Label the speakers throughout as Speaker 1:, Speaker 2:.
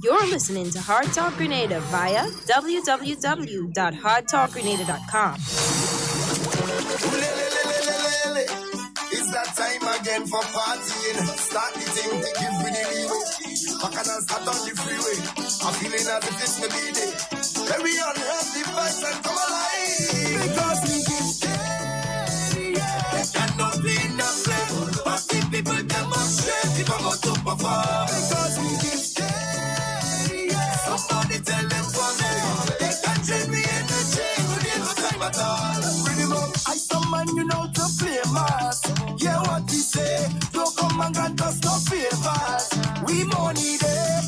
Speaker 1: You're listening to Hard Talk Grenada via www.hardtalkgrenada.com.
Speaker 2: It's that time again for partying. Start the thing, give me the leeway. Back and start on the freeway. I'm feeling as if it's the B-day. Very unhealthy vibes and come alive. Because we give steady, they cannot be enough play. But the people demonstrate if I'm to perform. Because we give steady, somebody tell them for me. They can train me in the chain with no time at all. Bring him up, I summon you know to play mass. Yeah, what we say, don't come and grant us no favors. We money there.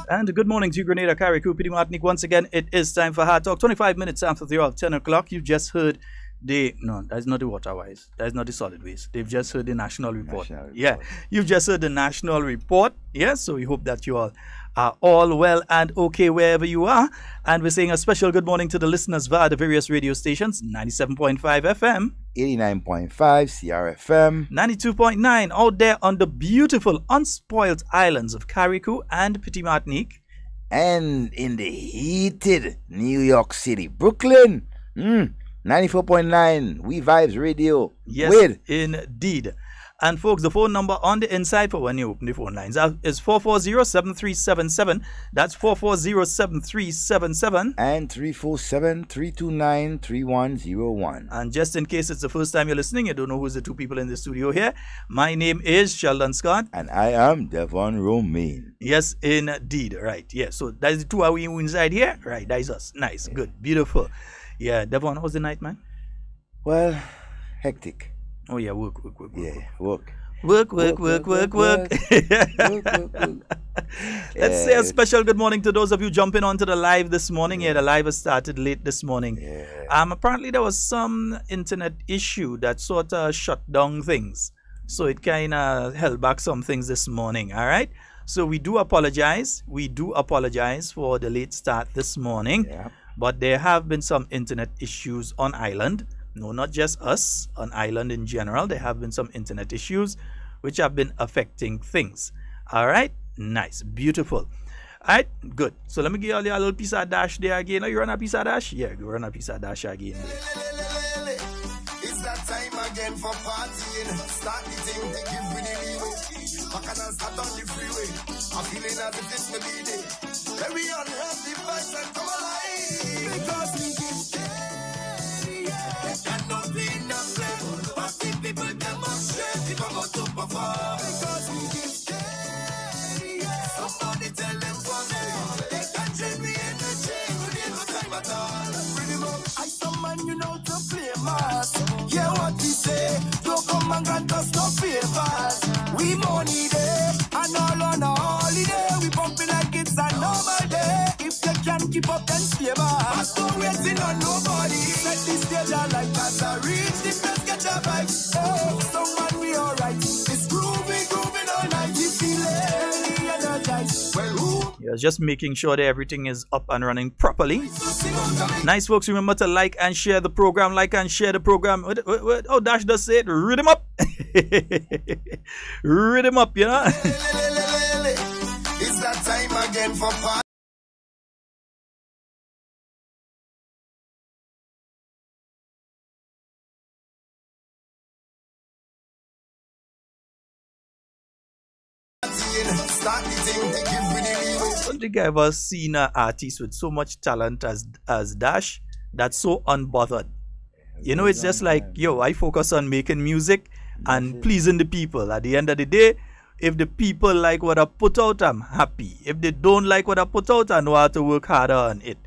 Speaker 3: And good morning to you, Grenada, Carriacou, Pity Martinique. Once again, it is time for Hard Talk. 25 minutes after the hour of 10 o'clock. You've just heard no, that's not the water wise. That's not the solid waste. They've just heard the national report. Yeah, you've just heard the national report. Yeah, so we hope that you all are all well and okay wherever you are. And we're saying a special good morning to the listeners via the various radio stations. 97.5 FM.
Speaker 4: 89.5 CRFM.
Speaker 3: 92.9 out there on the beautiful, unspoiled islands of Carriacou and Petit Martinique.
Speaker 4: And in the heated New York City, Brooklyn. 94.9 We Vibes Radio.
Speaker 3: Yes, indeed. And folks, the phone number on the inside for when you open the phone lines is 440-7377. That's 440-7377.
Speaker 4: And 347-329-3101.
Speaker 3: And just in case it's the first time you're listening, you don't know who's the two people in the studio here. My name is Sheldon Scott.
Speaker 4: And I am Devon Romain.
Speaker 3: Yes, indeed. Right. Yeah. So that's the two are we inside here. Right. That's us. Nice. Yeah. Good. Beautiful. Yeah. Devon, how was the night, man?
Speaker 4: Well, hectic.
Speaker 3: Oh yeah, work.
Speaker 4: Yeah, work.
Speaker 3: Work. Let's say a special good morning to those of you jumping onto the live this morning. Yeah, the live has started late this morning.
Speaker 4: Yeah.
Speaker 3: Apparently there was some internet issue that sort of shut down things. So it kind of held back some things this morning, all right? So we do apologize. We do apologize for the late start this morning.
Speaker 4: Yeah.
Speaker 3: But there have been some internet issues on island. No, not just us, on island in general. There have been some internet issues which have been affecting things. All right? Nice. Beautiful. All right? Good. So let me give you a little piece of dash there again. Oh, you run a piece of dash? Yeah, you run a piece of dash again there.
Speaker 2: It's that time again for partying. Start the thing, give me the leeway. Back and start on the freeway. I'm feeling as if it's the B-day. Very unhealthy vibes and come alive. Because we give steady, cannot be enough play. But the people demonstrate if I'm to perform. Because we give steady, somebody tell them for me. They can train me in the chain with no time at all. Bring him up, I summon you know to play mass. Yeah, what we say, don't come and grant us no favors. We money there, and all on a holiday. We pumping like it's a normal day. If you can keep up, then stay back. But don't waiting on nobody. Let this stage I like as I reach the place, get your vibes. Oh, someone we alright. It's grooving all night. We feel really energized. Well, who?
Speaker 3: Yeah, just making sure that everything is up and running properly. Nice folks, remember to like and share the program. Like and share the program. Oh, Dash does say it. Read him up. Read him up, you know.
Speaker 2: It's that time again for party.
Speaker 3: I don't think I've ever seen an artist with so much talent as Dash that's so unbothered. You know, it's just like, yo, I focus on making music and pleasing the people. At the end of the day, if the people like what I put out, I'm happy. If they don't like what I put out, I know how to work harder on it.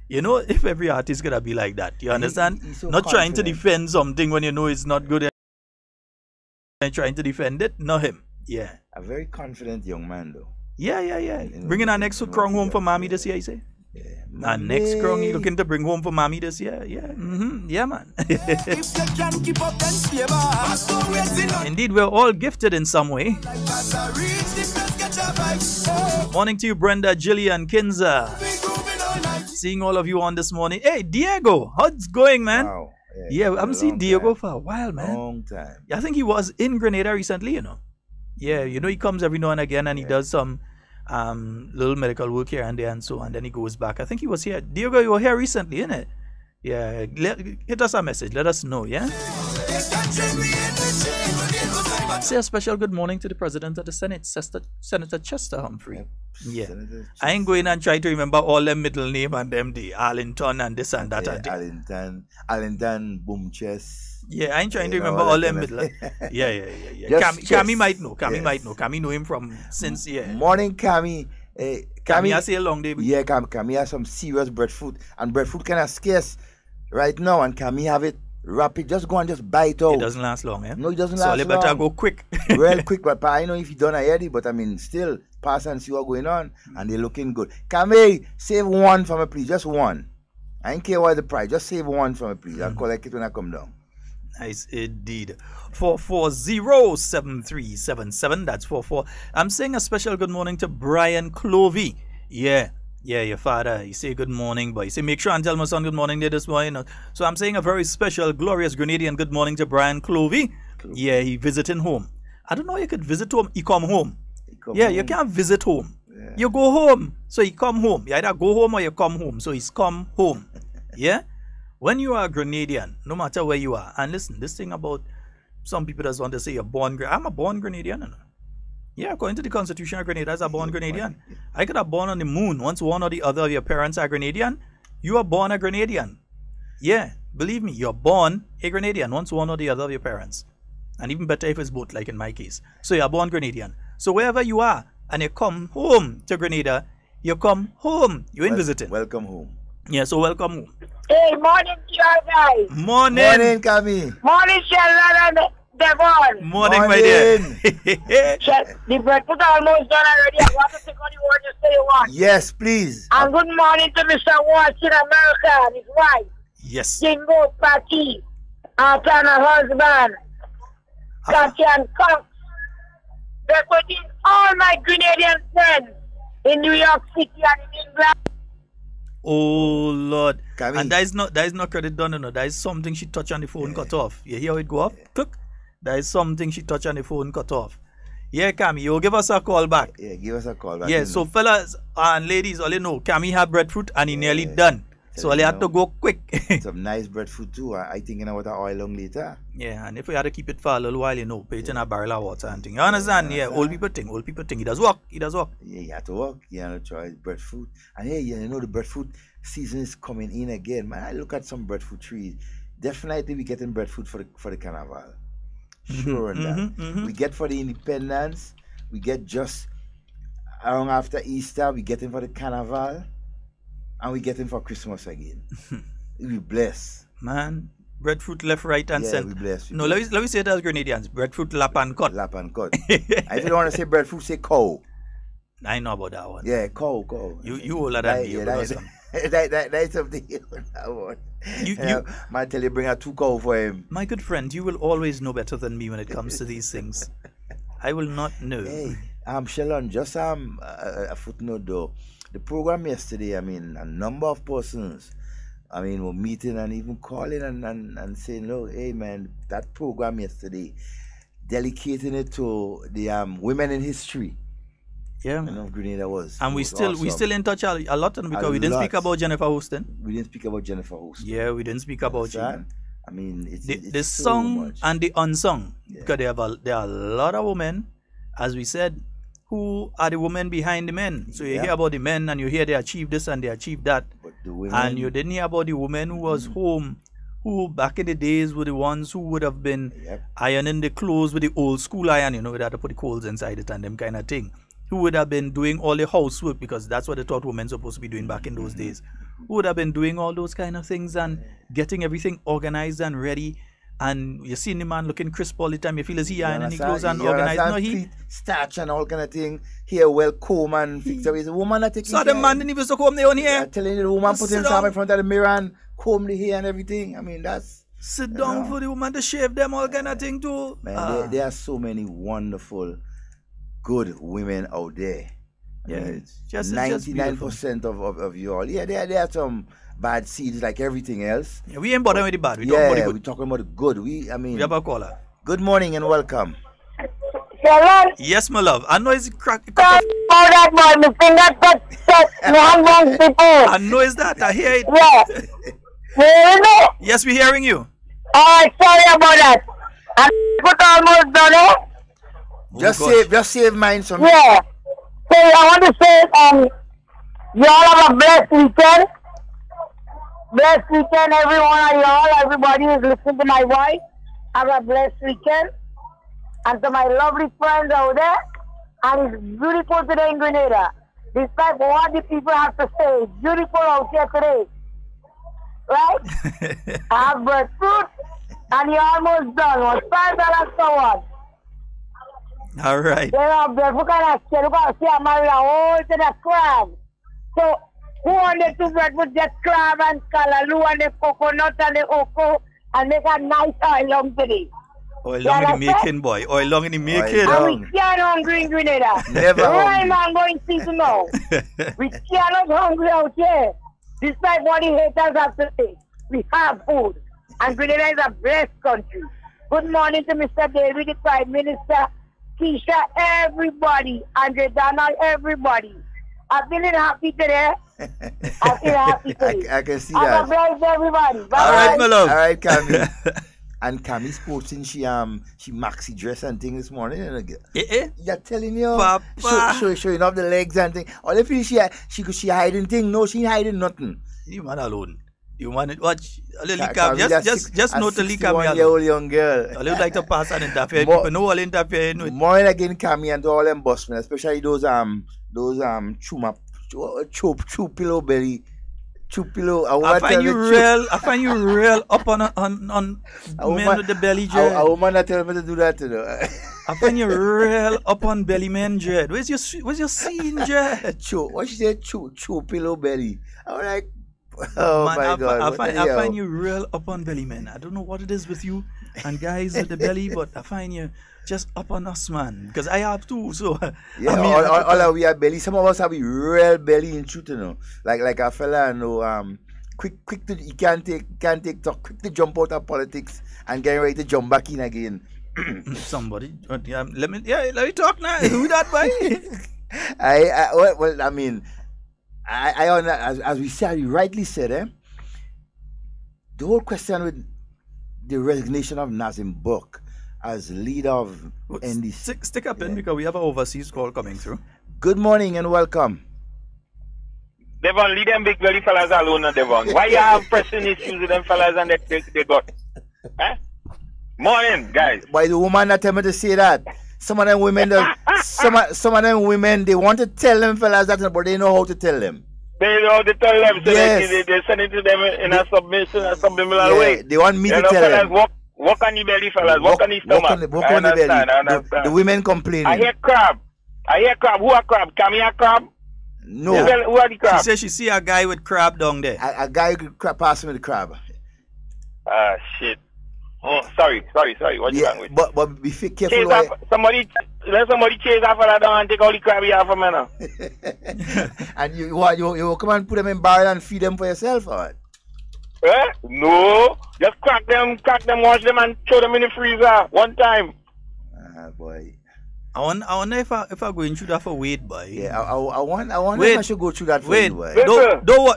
Speaker 3: You know, if every artist gonna be like that, you understand?
Speaker 4: He's so
Speaker 3: not
Speaker 4: confident.
Speaker 3: Trying to defend something when you know it's not good and trying to defend it, not him. Yeah.
Speaker 4: A very confident young man, though.
Speaker 3: Yeah. Bringing our next crown home for mommy this year, you say?
Speaker 4: Yeah.
Speaker 3: Our next crown you looking to bring home for mommy this year? Yeah. Yeah, man. Indeed, we're all gifted in some way. Morning to you, Brenda, Jillian, Kinza. Seeing all of you on this morning. Hey, Diego, how's it going, man?
Speaker 4: Wow.
Speaker 3: Yeah, I haven't seen Diego for a while, man.
Speaker 4: Long time.
Speaker 3: I think he was in Grenada recently, you know. Yeah, you know, he comes every now and again and he does some little medical work here and there and so on. Then he goes back. I think he was here. Diego, you were here recently, innit? Yeah, hit us a message. Let us know, yeah? Say a special good morning to the President of the Senate, Senator Chester Humphrey. Yeah. I ain't going and try to remember all them middle name and them, the Arlington and this and that.
Speaker 4: Yeah, Arlington, Boomchest.
Speaker 3: Yeah, I ain't trying to remember all them middle. Yeah. Cammy might know. Cammy might know. Cammy know him from since, yeah.
Speaker 4: Morning, Cammy.
Speaker 3: Cammy has a long day.
Speaker 4: Yeah, Cammy has some serious breadfruit. And breadfruit kind of scarce right now. And Cammy have it rapid. Just go and just buy it out.
Speaker 3: It doesn't last long, eh?
Speaker 4: No, it doesn't last long.
Speaker 3: So you better go quick.
Speaker 4: Real quick. But I know if you done already. But I mean, still, pass and see what's going on. And they're looking good. Cammy, save one for me, please. Just one. I don't care what the price. Just save one for me, please. I'll collect it when I come down.
Speaker 3: Nice indeed. 440-7377. That's 44. I'm saying a special good morning to Brian Clovey. Yeah, your father. He say good morning, boy. He say make sure and tell my son good morning there this morning. So I'm saying a very special, glorious Grenadian good morning to Brian Clovey. Yeah, he visiting home. I don't know, you could visit home. He come home. You can't visit home. Yeah. You go home. So he come home. You either go home or you come home. So he's come home. Yeah? When you are a Grenadian, no matter where you are, and listen, this thing about some people just want to say you're born, I'm a born Grenadian. You know? Yeah, according to the Constitution of Grenada, I'm a born Grenadian. I could have born on the moon. Once one or the other of your parents are Grenadian, you are born a Grenadian. Yeah, believe me, you're born a Grenadian. Once one or the other of your parents. And even better if it's both, like in my case. So you're born Grenadian. So wherever you are, and you come home to Grenada, you come home. You ain't visiting.
Speaker 4: Welcome home.
Speaker 3: Yeah, so welcome home.
Speaker 5: Hey, morning to you guys.
Speaker 3: Morning.
Speaker 4: Morning, Cammy.
Speaker 5: Morning, Sheldon and Devon.
Speaker 3: Morning, my dear.
Speaker 5: The breakfast almost done already. I want to take on the word to say one.
Speaker 4: Yes, please.
Speaker 5: And good morning to Mr. Watts in America and his wife.
Speaker 3: Yes.
Speaker 5: Jingo Patty, and her husband, Kathy and Cox. Representing all my Grenadian friends in New York City and in England.
Speaker 3: Oh Lord.
Speaker 4: Cammy.
Speaker 3: And that is not credit done, no. That is something she touched on the phone, cut off. You hear how it go off? Click. That is something she touched on the phone, cut off. Yeah, Cammy, you'll give us a call back.
Speaker 4: Yeah, give us a call back.
Speaker 3: Yeah, so fellas and ladies, all you know, Cammy had breadfruit and he nearly done. So all you had to go quick.
Speaker 4: Some nice breadfruit too. I think about the oil long later.
Speaker 3: Yeah, and if we had to keep it for a little while, you know, put it in a barrel of water and thing. You understand? Yeah, old people think. It does work. Yeah,
Speaker 4: you have to work. You have to try breadfruit. And hey, you know the breadfruit season is coming in again. Man, I look at some breadfruit trees. Definitely we getting breadfruit for the carnival. Sure on that. We get for the independence. We get just around after Easter. We getting for the carnival. And we getting for Christmas again. We bless.
Speaker 3: Man, breadfruit left, right, and center.
Speaker 4: We bless.
Speaker 3: No, let me say it as Grenadians. Breadfruit lap and cut.
Speaker 4: Lap and cut. If you don't want to say breadfruit, say cow.
Speaker 3: I know about that one.
Speaker 4: Yeah, cow.
Speaker 3: You older than me.
Speaker 4: That's something that one. Might tell you bring out 2 cow for him.
Speaker 3: My good friend, you will always know better than me when it comes to these things. I will not know.
Speaker 4: Hey, Sheldon, just a footnote though. The program yesterday, I mean, a number of persons, I mean, were meeting and even calling and saying, look, hey man, that program yesterday, dedicating it to the women in history.
Speaker 3: Yeah,
Speaker 4: I know Grenada was.
Speaker 3: And we still in touch a lot, because we didn't speak about Jennifer Houston.
Speaker 4: We didn't speak about Jennifer Houston.
Speaker 3: Yeah, we didn't speak about you.
Speaker 4: I mean, it's
Speaker 3: the
Speaker 4: so
Speaker 3: sung
Speaker 4: much.
Speaker 3: and the unsung. Yeah. Because there are a lot of women, as we said, who are the women behind the men. So you hear about the men and you hear they achieved this and they achieved that.
Speaker 4: But the women,
Speaker 3: and you didn't hear about the women who was home, who back in the days were the ones who would have been ironing the clothes with the old school iron, you know, they had to put the coals inside it and them kind of thing. Who would have been doing all the housework, because that's what they thought women supposed to be doing back in those days. Who would have been doing all those kind of things and getting everything organized and ready. And you see the man looking crisp all the time. You feel as he ironing his clothes and organized. No, he
Speaker 4: starch and all kind of thing. Here, well, comb and fix away. The woman that taking.
Speaker 3: So the man didn't even comb the own hair.
Speaker 4: I'm telling you, the woman putting something in front of the mirror and comb the hair and everything. I mean, that's.
Speaker 3: Sit down for the woman to shave them, all kind of thing too.
Speaker 4: Man, there are so many wonderful, good women out there.
Speaker 3: Yeah,
Speaker 4: it's just 99% of you all. Yeah, there are some bad seeds like everything else.
Speaker 3: Yeah, we ain't bothering with the bad. We talking about the good.
Speaker 4: We're talking about the good. We have
Speaker 3: a caller.
Speaker 4: Good morning and welcome.
Speaker 5: Sheldon,
Speaker 3: Yes, my love. I know it's crack.
Speaker 5: talk about that boy. My finger touch my hand once before.
Speaker 3: I know it's that. I hear it.
Speaker 5: Yeah. You hear me?
Speaker 3: Yes, we're hearing you.
Speaker 5: Alright, sorry about that. I put almost done it.
Speaker 4: Just save mine some.
Speaker 5: Yeah. So I want to say, you all have a blessed weekend. Blessed weekend, every one of y'all. Everybody who's listening to my voice. Have a blessed weekend. And to my lovely friends out there. And it's beautiful today in Grenada. Despite what the people have to say, it's beautiful out here today. Right? I have breadfruit. And you're almost done. $5 for what?
Speaker 3: All right.
Speaker 5: They are breadfruit kind of shit. Look how see I married a whole to the crab. So, who on the two breadfruit just crab and scallaloo and the coconut and the oko and make a nice oil long today.
Speaker 3: Oil long in the making, boy. Oil long in the making.
Speaker 5: And we can't hungry in Grenada.
Speaker 4: Never
Speaker 5: Right, man, going season now. We cannot hungry out here. Despite what the haters have to say, we have food. And Grenada is a blessed country. Good morning to Mr. David, the Prime Minister, Keisha, everybody, Andre Donald, everybody. I'm feeling happy today. I feel happy today.
Speaker 4: I can see
Speaker 5: I'm
Speaker 4: that.
Speaker 5: blessed everybody. Bye.
Speaker 3: All right, my love.
Speaker 4: All right, Cammy. And Cammy's posting she maxi dress and thing this morning. You're telling you,
Speaker 3: Papa.
Speaker 4: showing off the legs and thing. All if she hiding thing. No, she ain't hiding nothing.
Speaker 3: You man alone. You want it? Watch.
Speaker 4: Cammy,
Speaker 3: Just note the leak Cammy
Speaker 4: year-old young girl.
Speaker 3: I would like to pass and interfere. People know all interfere.
Speaker 4: More again, Cammy and all them busmen, especially those chew pillow belly. I
Speaker 3: find you real up on men with the belly dread.
Speaker 4: A woman that tell me to do that, you know.
Speaker 3: I find you real up on belly man dread. Where's your scene dread?
Speaker 4: What she said? Chew pillow belly. I'm like, oh man, my God.
Speaker 3: I find you real up on belly man. I don't know what it is with you and guys with the belly, but I find you just up on us, man. Because I have too. So
Speaker 4: yeah, I mean, all of we have belly. Some of us have a real belly in truth, you know. Like a fella, you know, quick to he can't take talk, quick to jump out of politics and get ready to jump back in again.
Speaker 3: Somebody, let me talk now. Who that by?
Speaker 4: I mean, as we said, you rightly said, the whole question with the resignation of Nazim Burke as leader of NDC.
Speaker 3: Stick up in because we have an overseas call coming through.
Speaker 4: Good morning and welcome.
Speaker 6: Devon, leave them big belly fellas alone, Devon. Why you have pressing issues with them fellas and they got? Morning, guys.
Speaker 4: Why the woman that tell me to say that? Some of them women, some of them women, they want to tell them fellas that, but they know how to tell them.
Speaker 6: They know how to tell them, so
Speaker 4: yes.
Speaker 6: they send it to them in a submission or subliminal way.
Speaker 4: They want me to tell them.
Speaker 6: Walk on the belly, fellas. Walk on the stomach.
Speaker 4: Walk on the belly. The women complaining.
Speaker 6: I hear crab. Who are crab? Cammy a crab?
Speaker 4: No.
Speaker 6: Who are the crab?
Speaker 3: She says she see a guy with crab down there.
Speaker 4: A guy could passing with the crab.
Speaker 6: Shit. Oh, sorry. What you wrong with?
Speaker 4: But be careful.
Speaker 6: Let somebody chase after that down and take all the crab you have from me now.
Speaker 4: And you come and put them in barrel and feed them for yourself, or what?
Speaker 6: No. Just crack them, wash them, and throw them in the freezer one time.
Speaker 4: Boy.
Speaker 3: I wonder if I going through that for weight, boy.
Speaker 4: Yeah, I wonder if I should go through that for you, boy.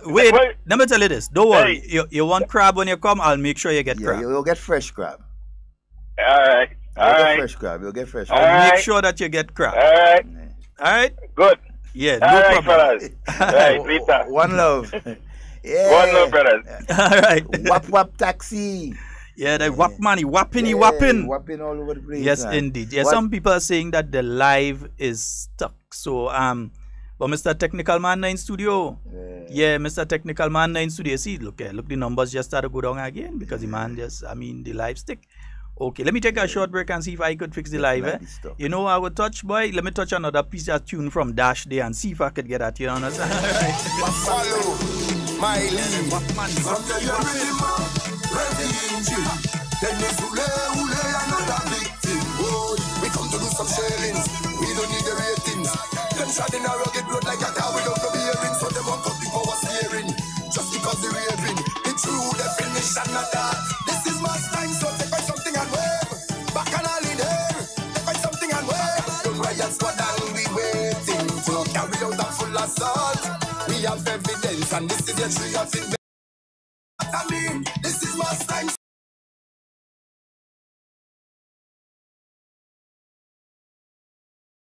Speaker 3: Wait. Let me tell you this. Don't worry. You want crab when you come, I'll make sure you get crab.
Speaker 4: You'll get fresh crab.
Speaker 6: All right.
Speaker 4: You'll get fresh crab.
Speaker 3: I'll make sure that you get crab.
Speaker 6: All
Speaker 3: right?
Speaker 6: Good.
Speaker 3: Yeah,
Speaker 6: no problem.
Speaker 3: Fellas.
Speaker 6: All right, Peter.
Speaker 4: One love. Yeah.
Speaker 6: One love, brothers.
Speaker 3: All right.
Speaker 4: Wap taxi.
Speaker 3: Yeah, they whap money, whapping
Speaker 4: all over the place.
Speaker 3: Yes, man. Indeed. Yeah, some people are saying that the live is stuck. So, but Mr. Technical Man in studio. Yeah, Mr. Technical Man in studio. See, look, the numbers just started to go down again because the man the live stick. Okay, let me take a short break and see if I could fix the live. You know, I would touch, boy. Let me touch another piece of tune from Dash Day and see if I could get at you. Understand?
Speaker 2: Follow my lead. Then there's another victim. Oh, we come to do some shellings. We don't need the ratings. Them shot in a rugged road like a car without no bearing. So they won't cut the power steering. Just because they're raving. The true definition of that. This is mass time, so take away something and wave. Back and all in there. Take away something and wave. We have evidence, and this is the tree of it. I mean, this is my time.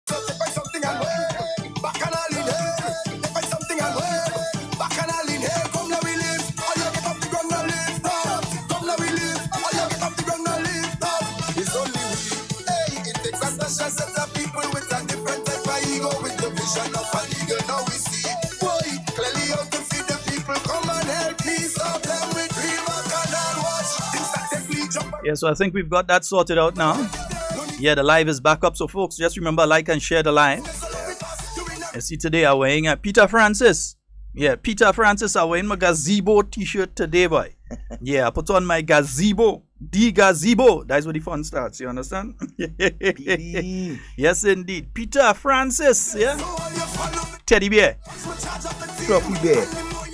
Speaker 2: So they find something and work. Back and all in here. They find something and work. Back and all in here. Come now we live. All you get up the ground and live. Come now we live. All you get up the ground and live. It's only we. Hey, it takes a special set of people with a different type of ego, with the vision of a leader. Now we see. Boy, clearly how to feed the people. Come and help me. Stop them with dream. Back and all watch. Things that take me jump.
Speaker 3: Yeah, so I think we've got that sorted out now. Yeah, the live is back up. So, folks, just remember, like and share the live. You see, today I'm wearing a Peter Francis. Yeah, Peter Francis, I'm wearing my gazebo t-shirt today, boy. Yeah, I put on my gazebo. The gazebo. That's where the fun starts. You understand? Yes, indeed. Peter Francis. Yeah. Teddy bear.
Speaker 4: Fluffy bear.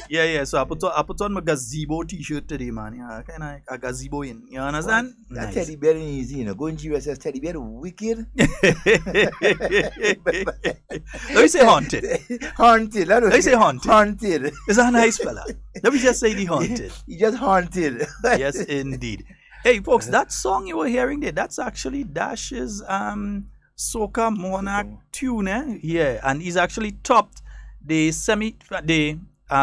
Speaker 3: Yeah. So I put on my gazebo t-shirt today, man. Yeah, kind of a gazebo in. You understand?
Speaker 4: That
Speaker 3: Nice.
Speaker 4: teddy bear is, go in GS says teddy bear wicked.
Speaker 3: Let me say haunted.
Speaker 4: Haunted.
Speaker 3: Let me say haunted.
Speaker 4: Haunted.
Speaker 3: Is that a nice fella? Let me just say the haunted.
Speaker 4: He just haunted.
Speaker 3: Yes, indeed. Hey, folks, that song you were hearing there, that's actually Dash's Soca Monarch tune, eh? Yeah, and he's actually topped the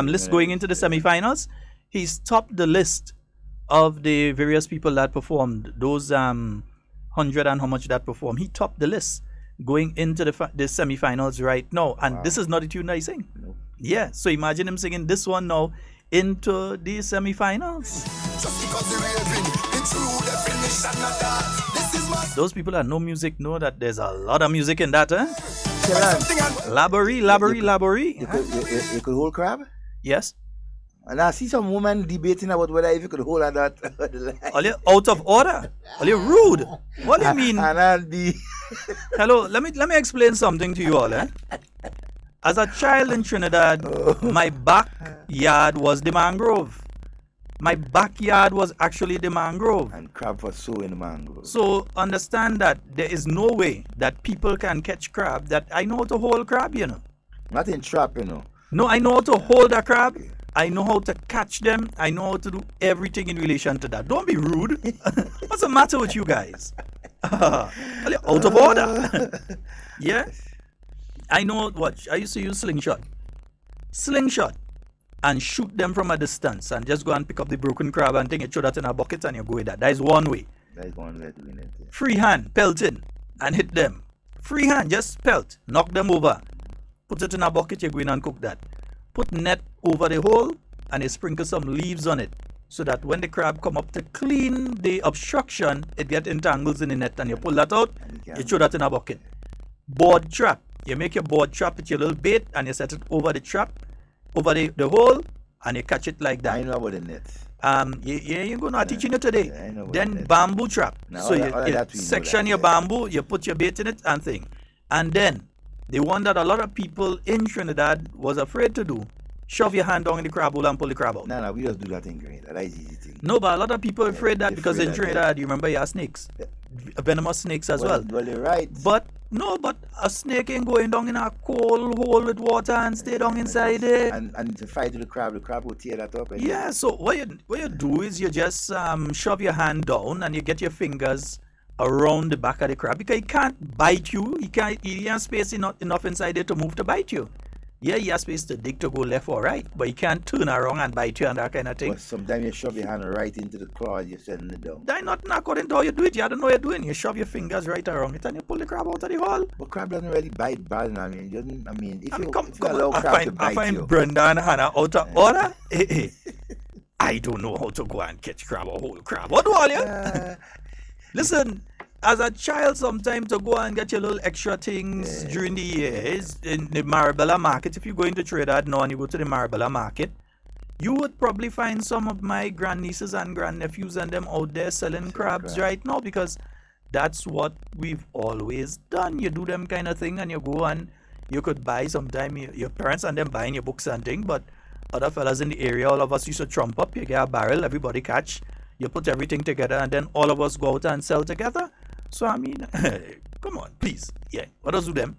Speaker 3: list going into the semi-finals. He's topped the list of the various people that performed, those 100 and how much that performed. He topped the list going into the semi-finals right now, and this is not the tune that he sang.
Speaker 4: Nope.
Speaker 3: Yeah, so imagine him singing this one now into the semi-finals.
Speaker 2: Just because the raving, the true definition of that. This is my
Speaker 3: Those people that know music know that there's a lot of music in that, eh?
Speaker 2: something and
Speaker 3: Laborie.
Speaker 4: You could hold crab?
Speaker 3: Yes.
Speaker 4: And I see some woman debating about whether if you could hold or not.
Speaker 3: Are you out of order? Are you rude? What do you mean?
Speaker 4: And I'll be
Speaker 3: Hello, let me explain something to you all, eh? As a child in Trinidad, my backyard was the mangrove. My backyard was actually the mangrove.
Speaker 4: and crab was so in the mango.
Speaker 3: So understand that there is no way that people can catch crab that I know how to hold crab, you know.
Speaker 4: Not in trap,
Speaker 3: No, I know how to hold a crab. I know how to catch them. I know how to do everything in relation to that. Don't be rude. What's the matter with you guys? Well, you're out of order. Yeah? I know what. I used to use slingshot, and shoot them from a distance and just go and pick up the broken crab and throw that in a bucket and you go with that. That is one way.
Speaker 4: That is one way of doing it. Yeah.
Speaker 3: Free hand, pelting and hit them. Free hand, just pelt, knock them over. Put it in a bucket, you go in and cook that. Put net over the hole and you sprinkle some leaves on it so that when the crab come up to clean the obstruction, it get entangles in the net and you pull that out, you throw that in a bucket. Board trap. You make your board trap with your little bait and you set it over the trap, over the hole, and you catch it like that.
Speaker 4: I know about the net.
Speaker 3: You're going to teaching you today.
Speaker 4: I know about
Speaker 3: Then
Speaker 4: that.
Speaker 3: bamboo trap.
Speaker 4: Now,
Speaker 3: So
Speaker 4: all of
Speaker 3: you
Speaker 4: that we know
Speaker 3: section
Speaker 4: that,
Speaker 3: your
Speaker 4: yeah.
Speaker 3: bamboo, you put your bait in it and thing. And then the one that a lot of people in Trinidad was afraid to do, shove your hand down in the crab hole and pull the crab out.
Speaker 4: No, we just do that in Grenada. That is easy thing.
Speaker 3: No, but a lot of people are afraid that
Speaker 4: they're
Speaker 3: because
Speaker 4: afraid
Speaker 3: in
Speaker 4: that,
Speaker 3: Trinidad, you remember you have snakes, venomous snakes as well.
Speaker 4: Well, you're right.
Speaker 3: But no, but a snake ain't going down in a cold hole with water and stay down inside there.
Speaker 4: And to fight with the crab will tear that up. And
Speaker 3: Yeah, so what you do is you just shove your hand down and you get your fingers around the back of the crab because he can't bite you. He has space enough inside there to move to bite you. Yeah, he has space to dig to go left or right, but he can't turn around and bite you and that kind of thing.
Speaker 4: But sometimes you shove your hand right into the claw and you're setting it down.
Speaker 3: That's not according to how you do it. You don't know what you're doing. You shove your fingers right around it and you pull the crab out of the hole.
Speaker 4: But crab doesn't really bite bad. If you
Speaker 3: Come
Speaker 4: allow
Speaker 3: on.
Speaker 4: crab to
Speaker 3: I
Speaker 4: bite
Speaker 3: find
Speaker 4: you.
Speaker 3: Brenda and Hannah out of order. Hey. I don't know how to go and catch crab or hold crab. What do all you? Listen, as a child, sometimes to go and get your little extra things during the years in the Marabella market. If you go into Trinidad now and you go to the Marabella market, you would probably find some of my grandnieces and grandnephews and them out there selling crabs right now because that's what we've always done. You do them kind of thing and you go and you could buy sometime your parents and them buying your books and thing, but other fellas in the area, all of us used to trump up. You get a barrel, everybody catch, you put everything together and then all of us go out and sell together. So I mean, Come on, please. Yeah, what else do them?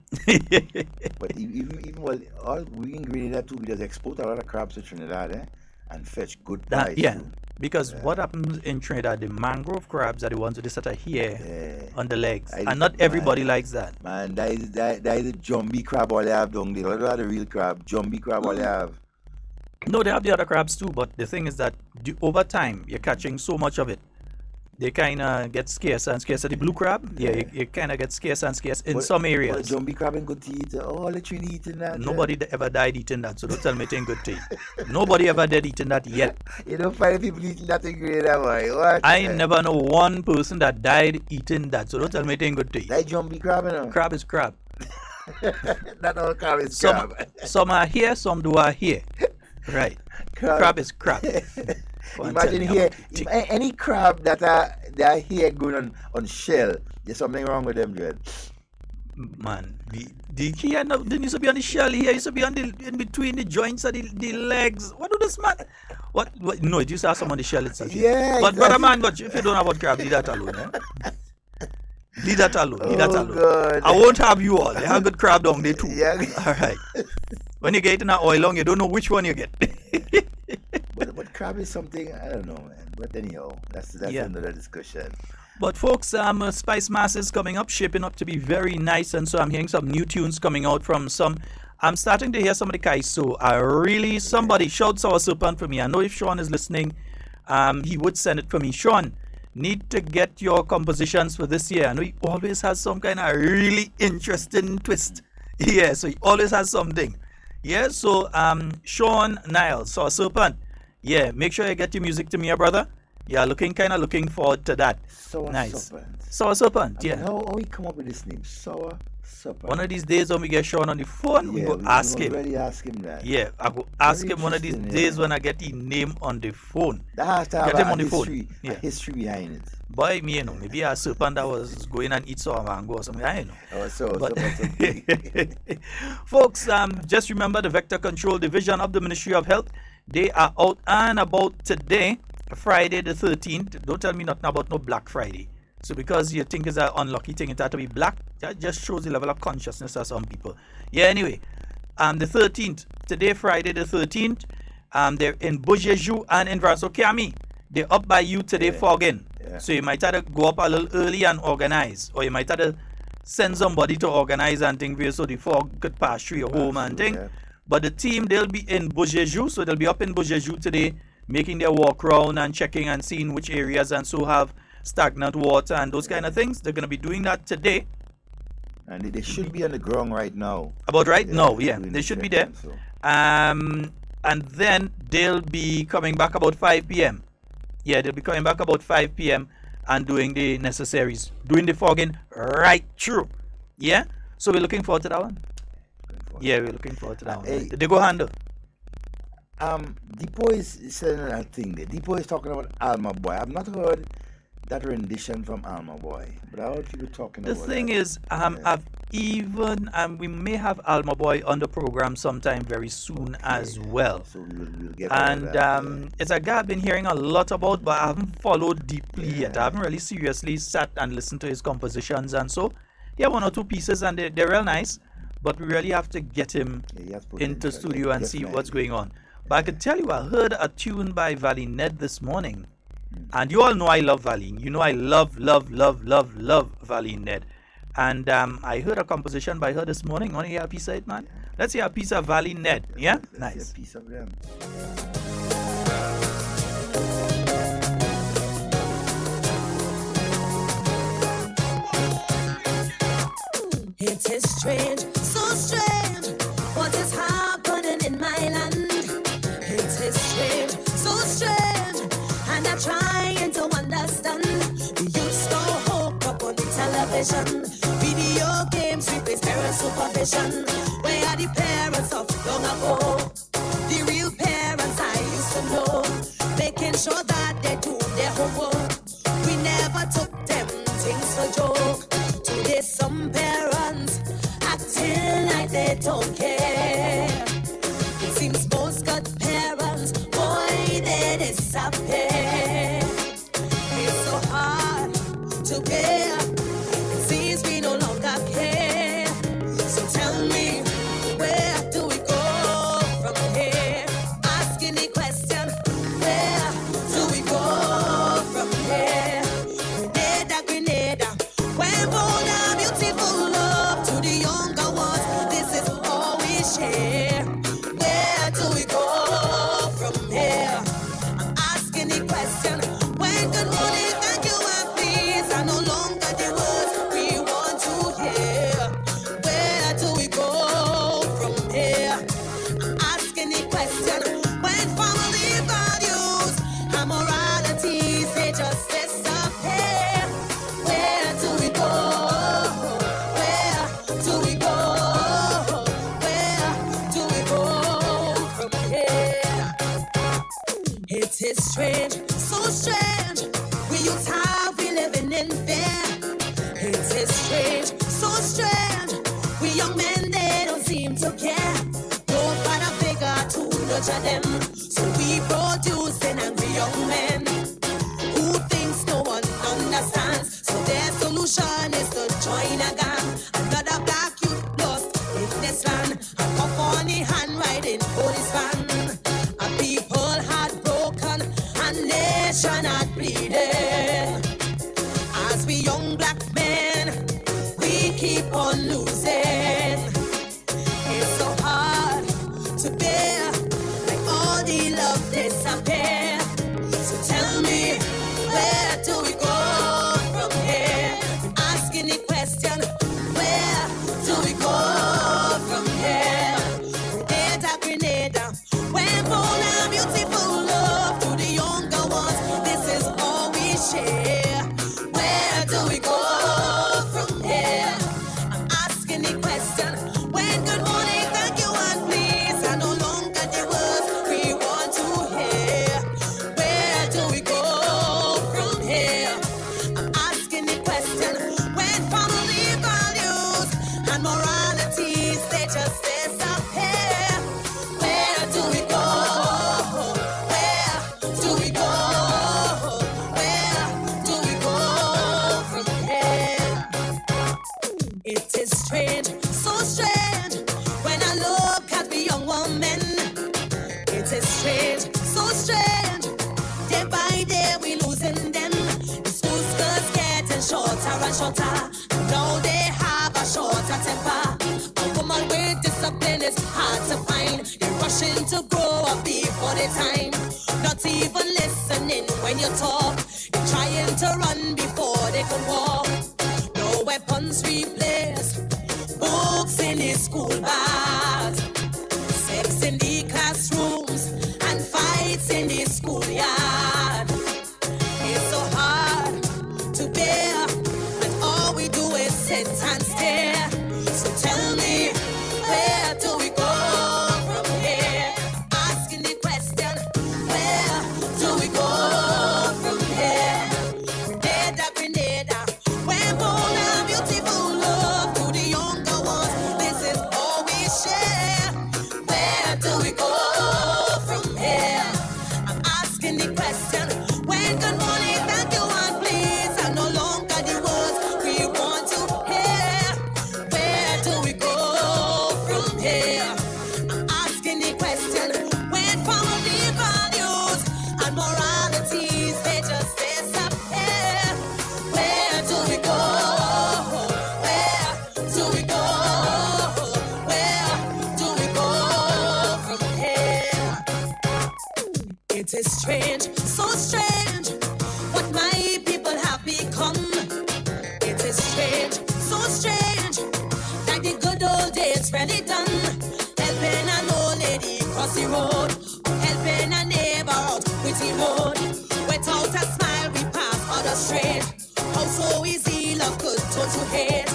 Speaker 4: But even well, all we in Grenada too, we just export a lot of crabs to Trinidad, and fetch good price.
Speaker 3: Yeah,
Speaker 4: too.
Speaker 3: because what happens in Trinidad, the mangrove crabs are the ones that are here on the legs,
Speaker 4: I-
Speaker 3: and not everybody likes that.
Speaker 4: Man, that is a jumbie crab all they have down there. What are the real crab? Jumbie crab all they have.
Speaker 3: No, they have the other crabs too, but the thing is that over time you're catching so much of it, they kind of get scarcer and scarcer. The blue crab, you kind of get scarcer and scarcer in some areas.
Speaker 4: But jumbie crab ain't good to eat. All the Trini eating that.
Speaker 3: Nobody ever died eating that, so don't tell me it ain't good to eat. Nobody ever did eating that yet.
Speaker 4: You don't find people eating that in Grenada, boy. What?
Speaker 3: I never know one person that died eating that, so don't tell me it ain't good to eat.
Speaker 4: That jumbie crab, you know?
Speaker 3: Crab is crab.
Speaker 4: Not all crab is crab.
Speaker 3: Some are here, some do are here. Right. Crab is crab.
Speaker 4: Imagine here, any crab that are here going on shell, there's something wrong with them, Dread.
Speaker 3: Man, the here no, didn't used to be on the shell here, used to be on in between the joints of the legs. What do this man? What? No, it used to have some on the shell itself.
Speaker 4: Yeah,
Speaker 3: but
Speaker 4: exactly.
Speaker 3: brother man, but if you don't have about crab, leave that alone. Leave that alone. Leave that alone.
Speaker 4: God.
Speaker 3: I won't have you all. They have good crab down there too.
Speaker 4: Yeah.
Speaker 3: All right. When you get in that oil long, you don't know which one you get.
Speaker 4: But crab is something, I don't know, man. But anyhow, that's another discussion.
Speaker 3: But folks, Spice Mass is coming up, shaping up to be very nice, and so I'm hearing some new tunes coming out from some. I'm starting to hear some of the guys, so somebody shout Sour Serpent for me. I know if Sean is listening, he would send it for me. Sean, need to get your compositions for this year. I know he always has some kind of really interesting twist. Yeah, so he always has something. Yeah, so Sean Niles, Sour Serpent. Yeah, make sure you get your music to me, brother. Yeah, looking forward to that.
Speaker 4: Sour
Speaker 3: Nice.
Speaker 4: Serpent.
Speaker 3: Sour Serpent,
Speaker 4: I mean,
Speaker 3: yeah.
Speaker 4: how we come up with this name? Sour Serpent.
Speaker 3: One of these days when we get Sean on the phone, we go ask him.
Speaker 4: Really ask him that.
Speaker 3: Yeah, I go ask
Speaker 4: Very
Speaker 3: him one of these
Speaker 4: interesting,
Speaker 3: days when I get his name on the phone.
Speaker 4: That has to have
Speaker 3: Get him on the
Speaker 4: history,
Speaker 3: phone. Yeah.
Speaker 4: a history behind it.
Speaker 3: Boy, me, you know, maybe a serpent that was going and eat some mango or something, I don't know.
Speaker 4: Oh, so
Speaker 3: But-
Speaker 4: something.
Speaker 3: Folks, just remember the Vector Control Division of the Ministry of Health. They are out and about today, Friday the 13th. Don't tell me nothing about no Black Friday. So because you think it's an unlucky thing, it had to be black, that just shows the level of consciousness of some people. Yeah, anyway, the 13th, today, Friday the 13th, they're in Bourgeois and in Vance. So, Kami, they're up by you today fogging.
Speaker 4: Yeah.
Speaker 3: So you might have to go up a little early and organize, or you might have to send somebody to organize and thing for you so the fog could pass through your home and thing.
Speaker 4: yeah.
Speaker 3: But the team, they'll be in Bourgeois, so they'll be up in Bourgeois today, making their walk around and checking and seeing which areas and so have stagnant water and those kind of things. They're going to be doing that today.
Speaker 4: And they should be on the ground right now.
Speaker 3: About right now,
Speaker 4: they're
Speaker 3: yeah,
Speaker 4: doing
Speaker 3: they
Speaker 4: the
Speaker 3: should be there.
Speaker 4: checking, so.
Speaker 3: And then they'll be coming back about 5 p.m. Yeah, they'll be coming back about 5 p.m. and doing the necessaries, doing the fogging right through. Yeah, so we're looking forward to that one. Yeah, we're looking forward to that one.
Speaker 4: Hey.
Speaker 3: They go handle.
Speaker 4: Depot is saying a thing there. Depot is talking about Alma Boy. I've not heard that rendition from Alma Boy, but I heard people talking
Speaker 3: The
Speaker 4: about
Speaker 3: thing
Speaker 4: that.
Speaker 3: is, I've even we may have Alma Boy on the program sometime very soon as well.
Speaker 4: So we'll get all
Speaker 3: And
Speaker 4: that, yeah.
Speaker 3: it's a guy I've been hearing a lot about, but I haven't followed deeply yet. I haven't really seriously sat and listened to his compositions, and so yeah, one or two pieces, and they're real nice. But we really have to get him
Speaker 4: Yeah, he has
Speaker 3: into
Speaker 4: potential,
Speaker 3: studio
Speaker 4: yeah,
Speaker 3: and see what's
Speaker 4: definitely.
Speaker 3: going on. But I can tell you, I heard a tune by Valley Ned this morning, and you all know I love Valley. You know I love Valley Ned. And I heard a composition by her this morning. Want to hear a piece of it, man? Let's hear a piece of Valley Ned. Yeah,
Speaker 4: Let's see
Speaker 3: nice.
Speaker 4: a piece of them.
Speaker 7: It is strange, so strange, what is happening in my land. It is strange, so strange, and I'm trying to understand. We used to hook up on the television, video games replace parent supervision. Where are the parents of long ago? The real parents I used to know, making sure that they do their homework. We never took them things for joke. Today some parents acting like they don't care. It seems most good parents, boy, they disappear. It's so hard to bear. It seems we no longer question when family values and moralities they just disappear. Where do we go? Where do we go? Where do we go from here? It is strange, so strange. We youth have we living in fear. It is strange, so strange. We young men, they don't seem to care. Don't find a figure to nurture them. So we producing angry young men who thinks no one understands. So their solution is to join a gang. Another black youth lost in this land. A puff on the hand riding police van. A people heartbroken, a nation heart bleeding. As we young black men, we keep on losing. It's so hard to bear, like all the love disappear. So tell me, where do we go from here? I'm asking the question, where do we go from here? Grenada, Grenada, when bold and beautiful love to the younger ones, this is all we share. Where do we go from here? I'm asking the question, when good morning, thank you and please are no longer the words we want to hear. Where do we go from here? I'm asking the question, when family values and moralities they just disappear. Where do we go? Where do we go? Where do we go from here? It is strange, so strange, when I look at the young woman. It is strange, so strange, day by day we losing them. The school skirts getting shorter and shorter. Now they have a shorter temper. A woman with discipline is hard to find. They're rushing to grow up before their time. Not even listening when you talk. They're trying to run before they can walk. No weapons replace books in the school bag. Sex in the classrooms and fights in the schoolyard. It's so hard to bear, and all we do is sit and stare. So tell me, where do we go from here? Asking the question, where do we go from here? Grenada, Grenada, when bold and beautiful love to the younger ones, this is all we share. Where do we go from here? I'm asking the question, when good morning, thank you and please are no longer the words we want to hear. Where do we go from here? I'm asking the question, when family values and moralities they just disappear. Where do we go? Where do we go? Where do we go from here? It is strange, so strange, what my people have become. It is strange, so strange, like the good old days really done. Helping an old lady cross the road, or helping a neighbor out with the road. Without a smile we pass others straight. How so easy love could turn to hate.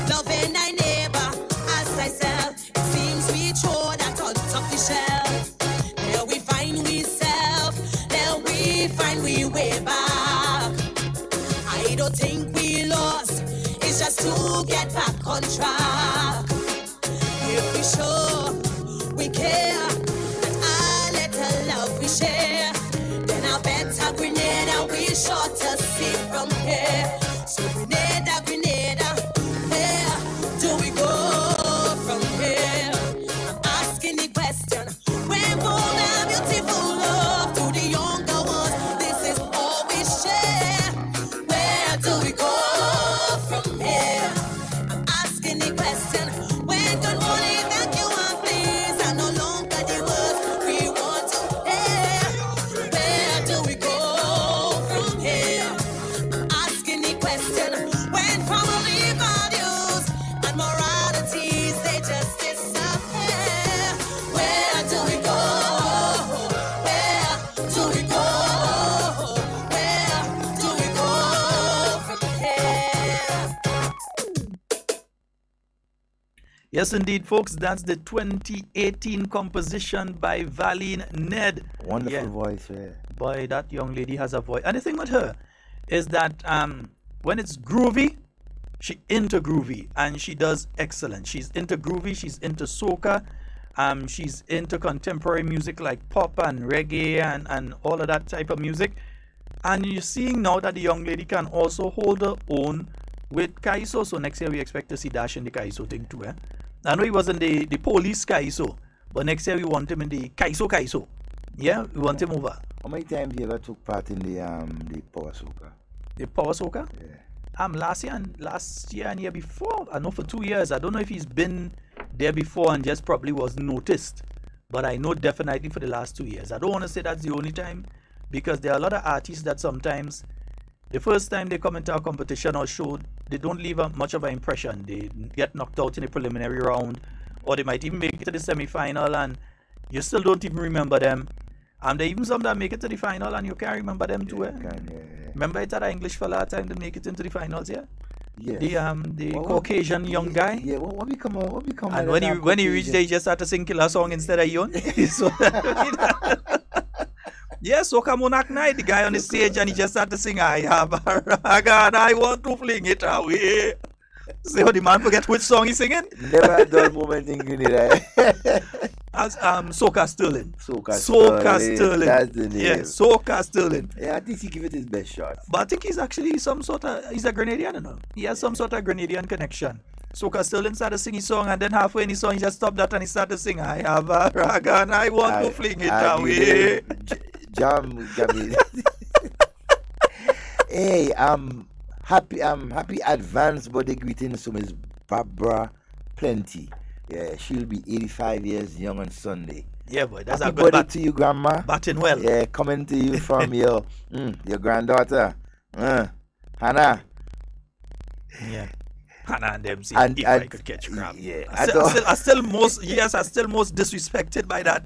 Speaker 7: Loving thy neighbor as thyself, it seems we throw that on top the shelf. There we find we self, there we find we way back. I don't think we lost, it's just to get back on track. If we show we care, and a little love we share, then I bet a Grenada we sure to see from here. So Grenada, Grenada, where do we go from here? I'm asking the question, when bold and beautiful love to the younger ones, this is all we share. Where do we go from here? I'm asking the question,
Speaker 3: Yes, indeed, folks. That's the 2018 composition by Valine Ned.
Speaker 4: Wonderful voice, yeah.
Speaker 3: Boy, that young lady has a voice. And the thing with her is that when it's groovy, she into groovy, and she does excellent. She's into groovy. She's into soca. She's into contemporary music like pop and reggae and all of that type of music. And you're seeing now that the young lady can also hold her own with Kaiso. So next year we expect to see Dash in the Kaiso thing too. I know he was in the police Kaiso, but next year we want him in the Kaiso. Yeah, we want him over.
Speaker 4: How many times you ever took part in the Power Soca?
Speaker 3: The Power Soca?
Speaker 4: Yeah.
Speaker 3: Last year and year before. I know for 2 years. I don't know if he's been there before and just probably was noticed. But I know definitely for the last 2 years. I don't want to say that's the only time, because there are a lot of artists that sometimes the first time they come into a competition or show, they don't leave much of an impression. They get knocked out in the preliminary round, or they might even make it to the semi-final and you still don't even remember them. And there even some that make it to the final and you can't remember them too. Remember it had an English fella at time to make it into the finals, yeah?
Speaker 4: Yes.
Speaker 3: The Caucasian young guy.
Speaker 4: Yeah, what become
Speaker 3: and when he reached there, he just started to sing Killer Song instead of Yon. So, yeah, Soca Monarch Night, the guy on the stage, and he just started to sing, I have a rag and I want to fling it away. So the man forget which song he's singing?
Speaker 4: Never a dull moment in Grenada.
Speaker 3: As Soca Sterling.
Speaker 4: Soca
Speaker 3: Sterling.
Speaker 4: That's the name.
Speaker 3: Yeah, Soca Sterling.
Speaker 4: Yeah, I think he give it his best shot.
Speaker 3: But I think he's actually he's a Grenadian, you know. He has some sort of Grenadian connection. Soca Sterling started singing song, and then halfway in the song he just stopped that and he started to sing, I have a rag and I want to fling it away.
Speaker 4: Jam, hey, I'm happy advance birthday greetings to Miss Barbara Plenty. Yeah, she'll be 85 years young on Sunday.
Speaker 3: Yeah, boy, that's
Speaker 4: happy
Speaker 3: a good
Speaker 4: birthday to you, Grandma.
Speaker 3: Batting well.
Speaker 4: Yeah, coming to you from your granddaughter, Hannah.
Speaker 3: Yeah. Hannah and them see if I could catch crab.
Speaker 4: Yeah,
Speaker 3: I still most disrespected by that.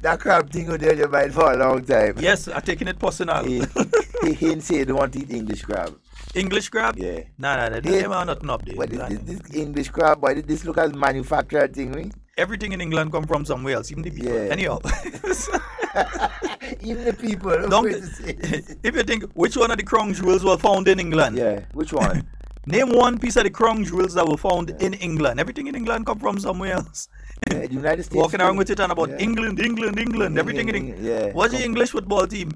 Speaker 4: That crab thing will tell your mind for a long time.
Speaker 3: Yes, I'm taking it personal.
Speaker 4: He didn't say he don't want to eat English crab.
Speaker 3: English crab?
Speaker 4: Yeah.
Speaker 3: Nah, they are nothing up there.
Speaker 4: But this English crab, boy, this look as manufactured thing, right?
Speaker 3: Everything in England come from somewhere else, even the people.
Speaker 4: Yeah.
Speaker 3: Anyhow.
Speaker 4: Even the people.
Speaker 3: If you think, which one of the crown jewels were found in England?
Speaker 4: Yeah, which one?
Speaker 3: Name one piece of the crown jewels that were found in England. Everything in England come from somewhere else.
Speaker 4: Yeah, the United States.
Speaker 3: Walking around with it and about England. Everything in England.
Speaker 4: Yeah.
Speaker 3: What's the English football team?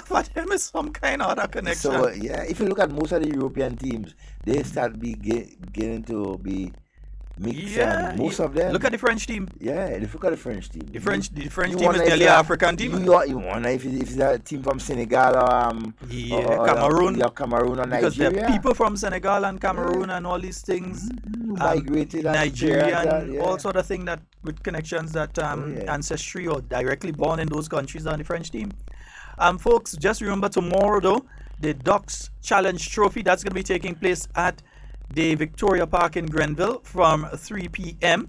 Speaker 3: For them is some kind of other connection.
Speaker 4: So, if you look at most of the European teams, they start getting to be mixed.
Speaker 3: Yeah,
Speaker 4: most of them.
Speaker 3: Look at the French team.
Speaker 4: Yeah, if you look at the French team.
Speaker 3: The French team is nearly African team.
Speaker 4: You wonder if it's a team from Senegal or
Speaker 3: Cameroon.
Speaker 4: Cameroon or Nigeria.
Speaker 3: Because there are people from Senegal and Cameroon and all these things.
Speaker 4: Migrated
Speaker 3: Nigerian, all sort of thing that with connections that ancestry or directly born in those countries on the French team. Folks, just remember tomorrow though, the Ducks Challenge Trophy, that's going to be taking place at the Victoria Park in Grenville from 3 p.m.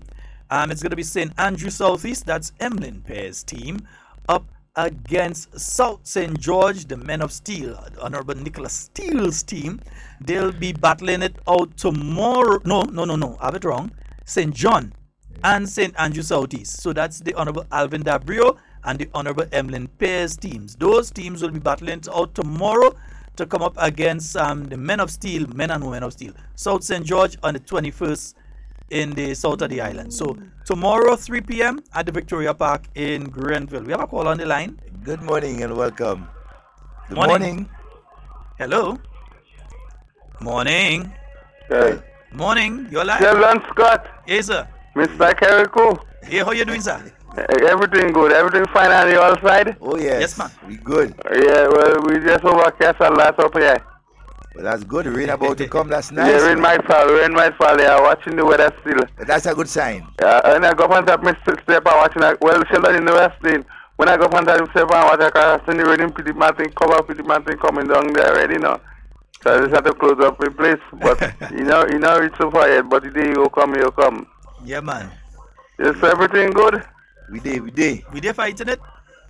Speaker 3: It's going to be St. Andrew Southeast, that's Emlyn Pear's team, up against South St. George, the Men of Steel, Honorable Nicholas Steele's team. They'll be battling it out tomorrow. No, I have it wrong. St. John and St. Andrew Southeast. So that's the Honorable Alvin Dabrio and the Honorable Emlyn Pear's teams. Those teams will be battling it out tomorrow to come up against the Men of Steel, Men and Women of Steel. South St. George on the 21st in the south of the island. So tomorrow 3 p.m. at the Victoria Park in Grenville. We have a call on the line.
Speaker 4: Good morning and welcome. Good
Speaker 3: morning. Hello. Morning.
Speaker 6: Hey.
Speaker 3: Morning. You're live.
Speaker 6: Sheldon Scott.
Speaker 3: Yes, sir.
Speaker 6: Mr. Carrico.
Speaker 3: Hey, how you doing, sir?
Speaker 6: Everything good. Everything fine on the other side?
Speaker 4: Oh, yes.
Speaker 3: Yes, man.
Speaker 4: We good.
Speaker 6: Yeah, well, we just overcast a lot up here.
Speaker 4: Well, that's good. Rain about to come. That's nice.
Speaker 6: Yeah, rain might fall. Yeah, watching the weather still.
Speaker 4: That's a good sign.
Speaker 6: And I go up on top, Mr. Step, watching Sheldon in the West. When I go up on top, Step, watch, I see the raining pretty mountain coming down there already now. So I just have to close up the place. But, you know, it's so far yet. But the day you come.
Speaker 3: Yeah, man.
Speaker 6: Is everything good?
Speaker 4: We did.
Speaker 3: We did fighting it?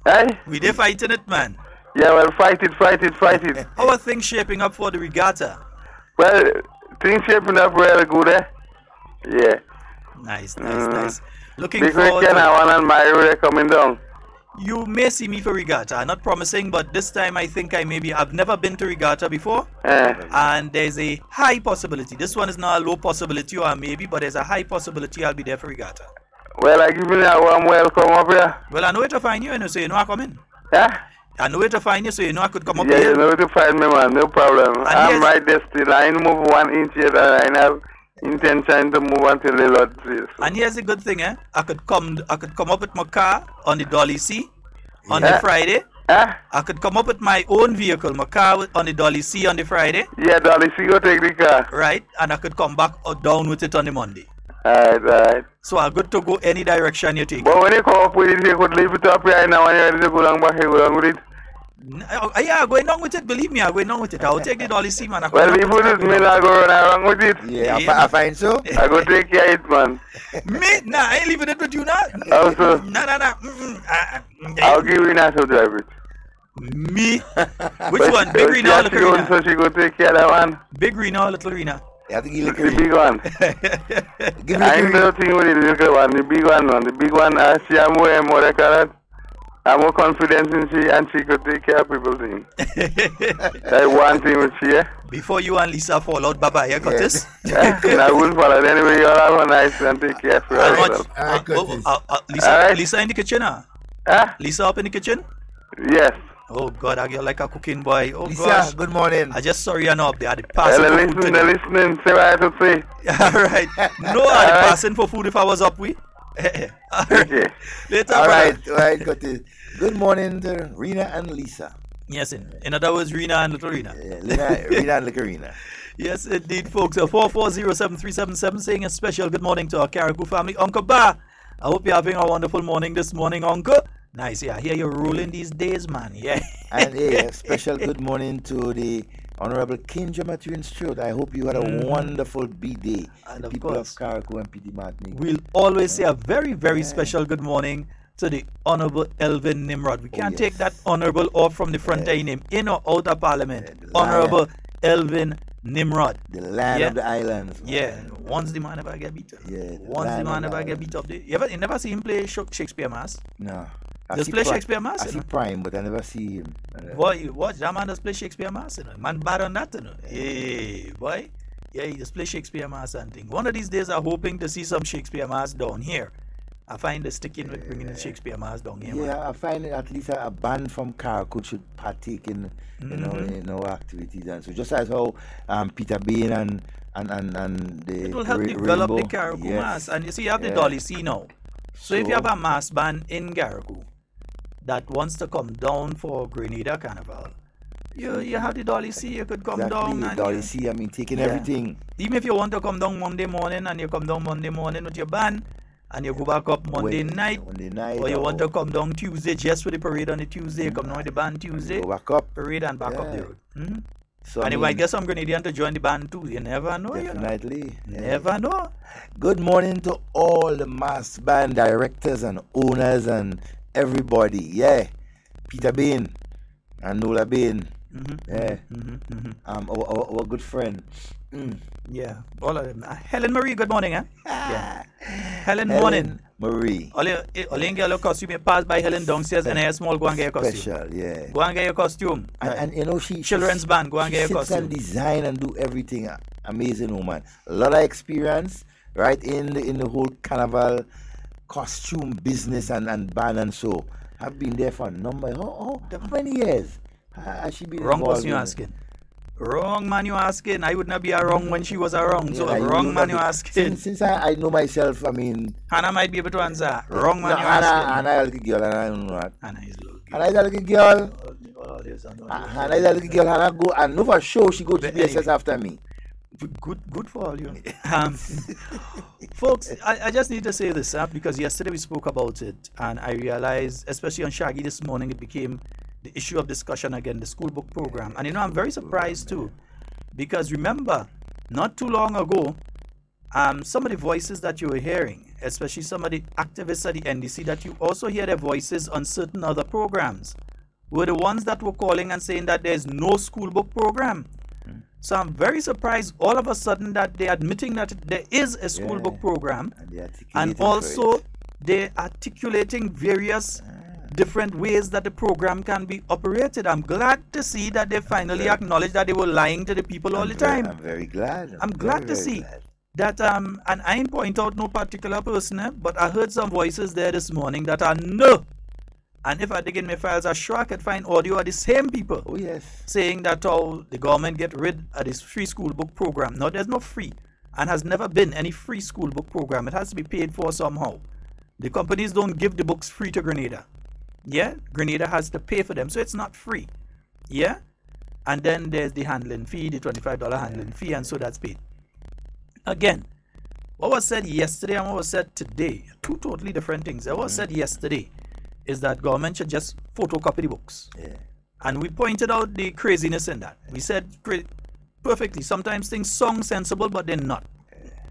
Speaker 6: Eh?
Speaker 3: We did fighting it, man.
Speaker 6: Yeah, well, fight it.
Speaker 3: How are things shaping up for the regatta?
Speaker 6: Well, things shaping up really good, eh? Yeah.
Speaker 3: Nice, nice. Looking
Speaker 6: Big
Speaker 3: forward
Speaker 6: weekend,
Speaker 3: to
Speaker 6: I want and my road coming down.
Speaker 3: You may see me for regatta. I'm not promising, but this time I think I've never been to regatta before. And there's a high possibility. This one is not a low possibility or a maybe, but there's a high possibility I'll be there for regatta.
Speaker 6: Well, I give you a warm welcome up here.
Speaker 3: Well, I know where to find you, so you know I come in.
Speaker 6: Yeah?
Speaker 3: I know where to find you, so you know I could come up
Speaker 6: Yeah,
Speaker 3: here.
Speaker 6: you know where to find me, man. No problem. I'm right there still. I ain't move 1 inch yet, and I have intention to move until the Lord says.
Speaker 3: And here's the good thing, I could come up with my car on the Dolly C on the Friday. I could come up with my own vehicle, my car on the Dolly C on the Friday.
Speaker 6: Yeah, Dolly C go take the car.
Speaker 3: Right, and I could come back or down with it on the Monday.
Speaker 6: Alright.
Speaker 3: So I'm good to go any direction you take.
Speaker 6: But when you come up with it, you could leave it up here now and you're ready to go down back here, go down with it.
Speaker 3: Yeah, I'm going down with it, believe me, I'm going down with it. I'll take the Dolly C, man.
Speaker 6: Well, if it is me, I go run around with it.
Speaker 4: Yeah, I find so.
Speaker 6: I go take care of it, man.
Speaker 3: Me? Nah, I ain't leaving it with you now.
Speaker 6: Also,
Speaker 3: Nah.
Speaker 6: I'll give you Rina to drive it.
Speaker 3: Me? Which one? Big Rina or little Rina?
Speaker 6: So she go take care of that one.
Speaker 3: Big Rina or little Rina?
Speaker 4: You have to give
Speaker 6: The big one. I ain't nothing with the little one. The big one, man. The big one, she am way more accurate. I'm more confident in she and she could take care of people things. That's one thing with she, yeah?
Speaker 3: Before you and Lisa fall out, bye-bye, yeah, Curtis?
Speaker 6: I wouldn't follow it anyway. You all have a nice and take care of yourself.
Speaker 3: Lisa in the kitchen, Lisa up in the kitchen?
Speaker 6: Yes.
Speaker 3: Oh God, I get like a cooking boy. Oh
Speaker 4: Lisa,
Speaker 3: gosh.
Speaker 4: good morning.
Speaker 3: I just saw you up there. The passing
Speaker 6: They're
Speaker 3: for food.
Speaker 6: listening. Say what I have to say.
Speaker 3: Alright. No, the passing for food if I was up with. Alright. Later,
Speaker 4: Alright, got it. Good morning to Rina and Lisa.
Speaker 3: Yes, in other words, Rina and little Rina.
Speaker 4: Yeah, Rina and little Rina.
Speaker 3: Yes, indeed, folks. 4407377 saying a special good morning to our Carriacou family. Uncle Ba, I hope you're having a wonderful morning this morning, Uncle. Nice, yeah. I hear you're rolling these days, man. Yeah.
Speaker 4: And a special good morning to the Honorable Kinja Matthew Stewart. I hope you had a wonderful B-day.
Speaker 3: And
Speaker 4: the
Speaker 3: of
Speaker 4: people
Speaker 3: course,
Speaker 4: of Carriacou and Petit Martinique.
Speaker 3: We'll always say a very, very special good morning to the Honorable Elvin Nimrod. We can't take that honorable off from the front of your name, in or out of Parliament. Honorable Elvin Nimrod.
Speaker 4: The land of the islands. Man.
Speaker 3: Yeah. Once the man ever get beat up.
Speaker 4: Yeah.
Speaker 3: Once the man ever get beat up. You never see him play Shakespeare Mass?
Speaker 4: No.
Speaker 3: Does play Shakespeare Mass?
Speaker 4: I see Prime, but I never see him.
Speaker 3: Boy, you watch, that man does play Shakespeare Mass. You know? Man bad on that, you know. Hey, boy. Yeah, he just play Shakespeare Mass and thing. One of these days, I'm hoping to see some Shakespeare Mass down here. I find the sticking with bringing the Shakespeare Mass down here.
Speaker 4: Yeah,
Speaker 3: man.
Speaker 4: I find at least a band from Carriacou should partake in, in our activities. And so just as how Peter Bain and the
Speaker 3: it will help develop
Speaker 4: Rainbow,
Speaker 3: the Carriacou Mass. And you see, you have the
Speaker 4: Yeah.
Speaker 3: Dolly C now. So if you have a mass band in Carriacou that wants to come down for Grenada Carnival, you have the Dolly C, you could come down. And
Speaker 4: Dolly C, I mean, taking everything.
Speaker 3: Even if you want to come down Monday morning and you come down Monday morning with your band and you go back up Monday night, or you want to come down Tuesday just for the parade on the Tuesday, you come down with the band Tuesday,
Speaker 4: Go back up.
Speaker 3: parade and back up the road.
Speaker 4: So,
Speaker 3: And you might get some Grenadian to join the band too. You never know.
Speaker 4: Definitely.
Speaker 3: You know? Never know.
Speaker 4: Good morning to all the mass band directors and owners and everybody. Yeah. Peter Bain and Nola Bain. Yeah. Our good friend.
Speaker 3: Yeah. All of them. Helen Marie, good morning, yeah. Helen morning.
Speaker 4: Marie.
Speaker 3: All you get your costume, you pass by Helen downstairs and a small go and get your costume.
Speaker 4: Special, yeah.
Speaker 3: Go and get your costume.
Speaker 4: And you know, she
Speaker 3: Children's band, go and get your
Speaker 4: sits and
Speaker 3: costume.
Speaker 4: design and do everything. Amazing woman. A lot of experience, right, in the whole carnival costume business and band and so. I've been there for a number. How many years has she been
Speaker 3: Wrong
Speaker 4: involved
Speaker 3: person you
Speaker 4: in?
Speaker 3: asking. Wrong man you asking. I would not be around when she was around. So
Speaker 4: Yeah,
Speaker 3: wrong man you asking.
Speaker 4: Since I know myself, I mean.
Speaker 3: Hannah might be able to answer. Wrong man you
Speaker 4: Hannah
Speaker 3: asking.
Speaker 4: is a little girl, and I don't know that.
Speaker 3: Hannah is little.
Speaker 4: Hannah is a little girl.
Speaker 3: Oh, there's another.
Speaker 4: Hannah is a little girl. Hannah go and know for sure she go to BSS after me.
Speaker 3: Good for all you. Folks, I just need to say this because yesterday we spoke about it and I realized, especially on Shaggy this morning, it became the issue of discussion again, the school book program. And I'm very surprised too, because remember, not too long ago, some of the voices that you were hearing, especially some of the activists at the NDC, that you also hear their voices on certain other programs, were the ones that were calling and saying that there's no school book program. So I'm very surprised all of a sudden that they're admitting that there is a school book program, and also they're articulating various different ways that the program can be operated. I'm glad to see that they finally acknowledge that they were lying to the people all the time.
Speaker 4: I'm very glad.
Speaker 3: I'm glad to see that, and I ain't point out no particular person, but I heard some voices there this morning that I know. And if I dig in my files, I'm sure I could find audio of the same people saying that the government get rid of this free school book program. No, there's no free, and has never been any free school book program. It has to be paid for somehow. The companies don't give the books free to Grenada. Yeah, Grenada has to pay for them, so it's not free. Yeah, and then there's the handling fee, the $25 handling fee, and so that's paid. Again, what was said yesterday and what was said today, two totally different things. What was said yesterday is that government should just photocopy the books. And we pointed out the craziness in that. We said perfectly, sometimes things sound sensible, but they're not.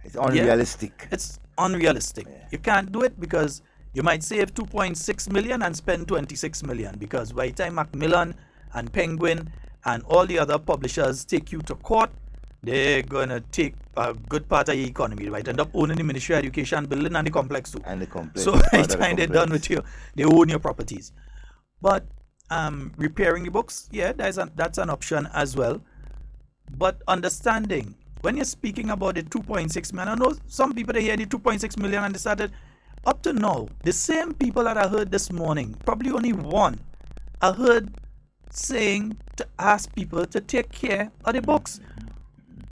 Speaker 4: It's unrealistic.
Speaker 3: It's unrealistic. You can't do it because you might save 2.6 million and spend 26 million, because by the time Macmillan and Penguin and all the other publishers take you to court, they're gonna take a good part of your economy. They might end up owning the Ministry of Education building and the complex too.
Speaker 4: And the complex.
Speaker 3: So by the time they're done with you, they own your properties. But repairing the books, yeah, that's an option as well. But understanding, when you're speaking about the 2.6 million, I know some people they hear the 2.6 million and they started, up to now, the same people that I heard this morning, probably only one, I heard saying to ask people to take care of the books.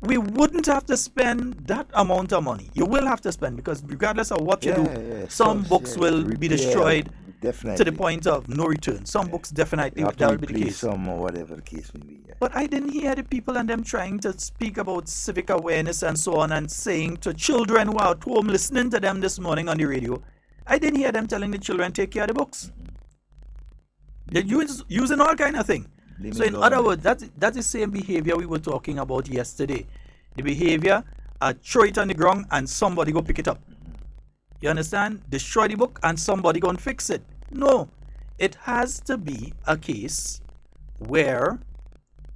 Speaker 3: We wouldn't have to spend that amount of money. You will have to spend, because regardless of what you do, some books will be destroyed to the point of no return. Some books definitely that will be the case.
Speaker 4: Some or whatever the case may be.
Speaker 3: But I didn't hear the people and them trying to speak about civic awareness and so on, and saying to children who are at home listening to them this morning on the radio, I didn't hear them telling the children take care of the books. They're using all kind of thing. So in other words, that's the same behavior we were talking about yesterday. The behavior, throw it on the ground and somebody go pick it up. You understand? Destroy the book and somebody go and fix it. No, it has to be a case where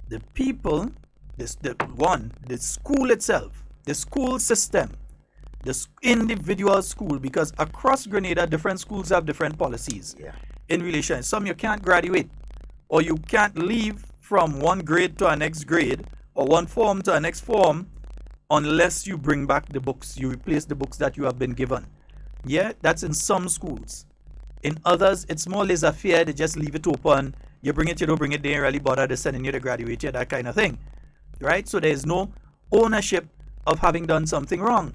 Speaker 3: the people, the school itself, the school system, the individual school, because across Grenada, different schools have different policies in relation. Some you can't graduate, or you can't leave from one grade to a next grade, or one form to a next form, unless you bring back the books. You replace the books that you have been given. Yeah, that's in some schools. In others, it's more laissez-faire. They just leave it open. You bring it, you don't bring it, they ain't really bother to sending you to graduate, that kind of thing. Right? So there's no ownership of having done something wrong.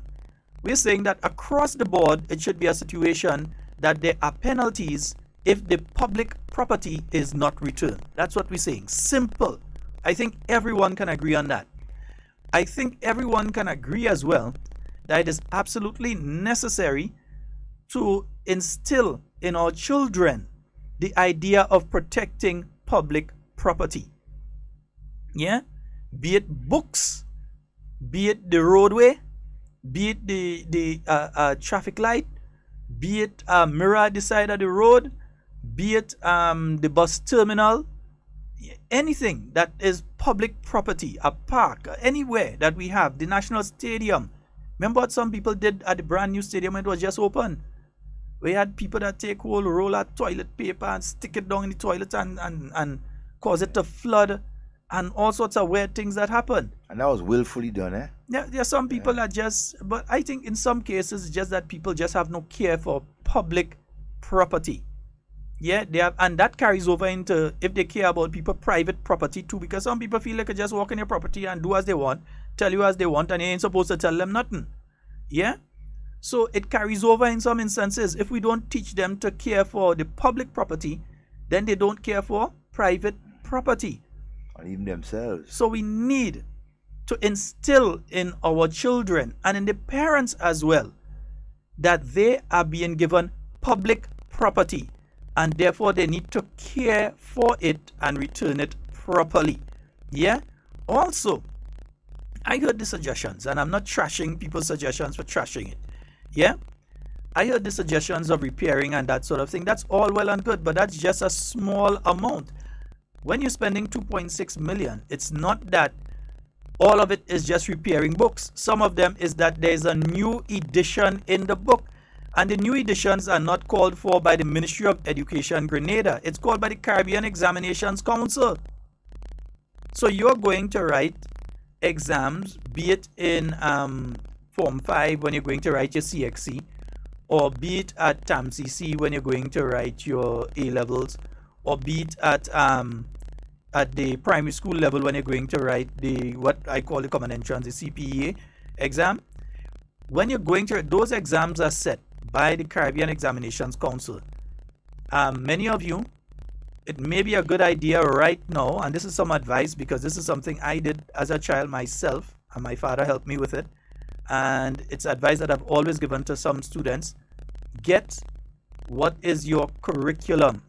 Speaker 3: We're saying that across the board, it should be a situation that there are penalties if the public property is not returned. That's what we're saying. Simple. I think everyone can agree on that. I think everyone can agree as well that it is absolutely necessary to instill in our children the idea of protecting public property. Yeah? Be it books, be it the roadway, be it the traffic light, be it a mirror at the side of the road, be it the bus terminal, anything that is public property, a park, anywhere that we have, the National Stadium. Remember what some people did at the brand new stadium when it was just open? We had people that take whole roll of toilet paper and stick it down in the toilet and cause it to flood, and all sorts of weird things that happen.
Speaker 4: And that was willfully done, eh?
Speaker 3: Yeah, there are some people that just, but I think in some cases it's just that people just have no care for public property. Yeah, they have, and that carries over into if they care about people private property too, because some people feel like they just walk in your property and do as they want, tell you as they want, and you ain't supposed to tell them nothing. Yeah? So it carries over in some instances. If we don't teach them to care for the public property, then they don't care for private property.
Speaker 4: Or even themselves.
Speaker 3: So we need to instill in our children and in the parents as well that they are being given public property, and therefore they need to care for it and return it properly. Yeah? Also, I heard the suggestions, and I'm not trashing people's suggestions for trashing it. Yeah? I heard the suggestions of repairing and that sort of thing. That's all well and good, but that's just a small amount. When you're spending 2.6 million, it's not that All of it is just repairing books. Some of them is that there's a new edition in the book. And the new editions are not called for by the Ministry of Education Grenada. It's called by the Caribbean Examinations Council. So you're going to write exams, be it in Form 5 when you're going to write your CXC, or be it at TAMCC when you're going to write your A-levels, or be it at the primary school level when you're going to write the what I call the common entrance, the CPEA exam. When you're going to, those exams are set by the Caribbean Examinations Council. Many of you, it may be a good idea right now, and this is some advice because this is something I did as a child myself, and my father helped me with it, and it's advice that I've always given to some students. Get what is your curriculum.